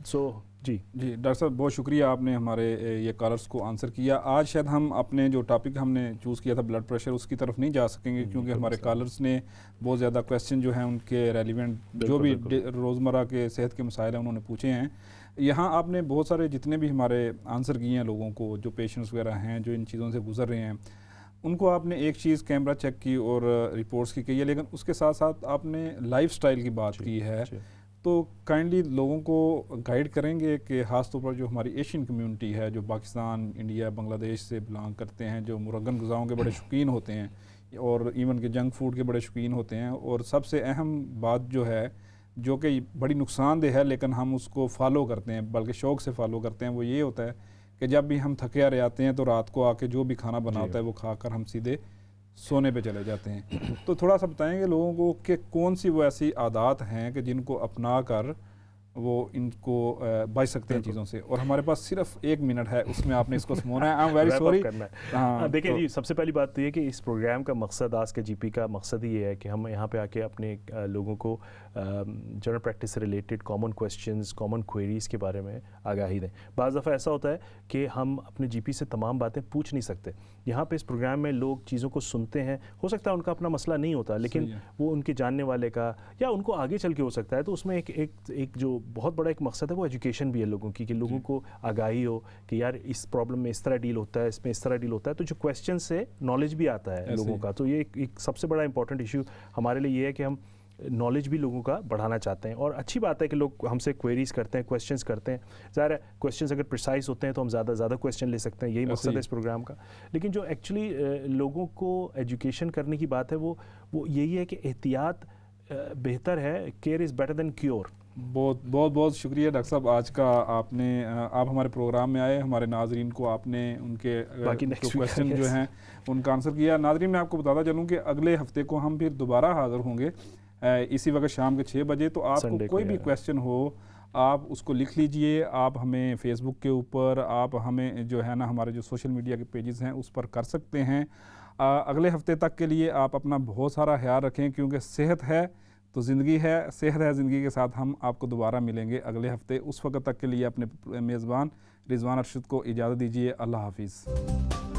So जी डॉक्टर साहब, बहुत शुक्रिया, आपने हमारे ये कॉलर्स को आंसर किया। आज शायद हम अपने जो टॉपिक हमने चूज़ किया था ब्लड प्रेशर, उसकी तरफ नहीं जा सकेंगे, क्योंकि हमारे कॉलर्स ने बहुत ज़्यादा क्वेश्चन जो हैं उनके रेलिवेंट जो भी रोज़मर्रा के सेहत के मसाइल हैं उन्होंने पूछे हैं। यहाँ आपने बहुत सारे जितने भी हमारे आंसर किए हैं लोगों को, जो पेशेंट्स वगैरह हैं जो इन चीज़ों से गुजर रहे हैं, उनको आपने एक चीज़ कैमरा चेक की और रिपोर्ट्स की है, लेकिन उसके साथ साथ आपने लाइफस्टाइल की बात की है। तो काइंडली लोगों को गाइड करेंगे कि ख़ास तौर पर जो हमारी एशियन कम्युनिटी है, जो पाकिस्तान, इंडिया, बांग्लादेश से बिलोंग करते हैं, जो मुरगन ग़िज़ाओं के बड़े शौकीन होते हैं और इवन के जंक फूड के बड़े शौकीन होते हैं, और सबसे अहम बात जो है जो कि बड़ी नुकसानदेह है लेकिन हम उसको फॉलो करते हैं, बल्कि शौक़ से फॉलो करते हैं, वो ये होता है कि जब भी हम थके हारे आते हैं तो रात को आके जो भी खाना बना होता है वो खाकर हम सीधे सोने पे चले जाते हैं। तो थोड़ा सा बताएंगे लोगों को कि कौन सी वो ऐसी आदत हैं कि जिनको अपना कर वो इनको बच सकते हैं चीज़ों से। और हमारे पास सिर्फ 1 मिनट है, उसमें आपने इसको समझना है। I am very sorry. देखिए जी, सबसे पहली बात तो ये कि इस प्रोग्राम का मकसद, आज के जीपी का मकसद ही ये है कि हम यहाँ पे आके अपने लोगों को जनरल प्रैक्टिस से related common questions, common queries के बारे में आगाही दें। बाज़ दफ़ा ऐसा होता है कि हम अपने जीपी से तमाम बातें पूछ नहीं सकते। यहाँ पे इस प्रोग्राम में लोग चीज़ों को सुनते हैं, हो सकता है उनका अपना मसला नहीं होता, लेकिन वो उनके जानने वाले का या उनको आगे चल के हो सकता है। तो उसमें एक जो बहुत बड़ा एक मकसद है वो एजुकेशन भी है लोगों की, कि लोगों को आगाही हो कि यार इस प्रॉब्लम में इस तरह डील होता है, इसमें इस तरह डील होता है। तो जो क्वेश्चन से नॉलेज भी आता है लोगों का, तो ये एक सबसे बड़ा इंपॉर्टेंट इशू हमारे लिए ये है कि हम नॉलेज भी लोगों का बढ़ाना चाहते हैं। और अच्छी बात है कि लोग हमसे क्वेरीज करते हैं, क्वेश्चंस करते हैं। ज़ाहिर है क्वेश्चंस अगर प्रिसाइज होते हैं तो हम ज़्यादा क्वेश्चन ले सकते हैं, यही मकसद है इस प्रोग्राम का। लेकिन जो एक्चुअली लोगों को एजुकेशन करने की बात है वो यही है कि एहतियात बेहतर है, care is better than cure. बहुत शुक्रिया डॉक्टर साहब, आज का आप हमारे प्रोग्राम में आए, हमारे नाजरीन को आपने उनके क्वेश्चन जो हैं उनका आंसर किया। नाजरीन, मैं आपको बताता चलूँ कि अगले हफ्ते को हम फिर दोबारा हाज़िर होंगे इसी वक्त शाम के 6 बजे। तो आपको कोई भी क्वेश्चन हो आप उसको लिख लीजिए, आप हमें फेसबुक के ऊपर, आप हमें जो है ना हमारे जो सोशल मीडिया के पेजेस हैं उस पर कर सकते हैं। अगले हफ्ते तक के लिए आप अपना बहुत सारा ख्याल रखें, क्योंकि सेहत है तो ज़िंदगी है, सेहत है ज़िंदगी के साथ हम आपको दोबारा मिलेंगे अगले हफ्ते। उस वक्त तक के लिए अपने मेज़बान रिजवान अरशद को इजाज़त दीजिए। अल्लाह हाफिज़।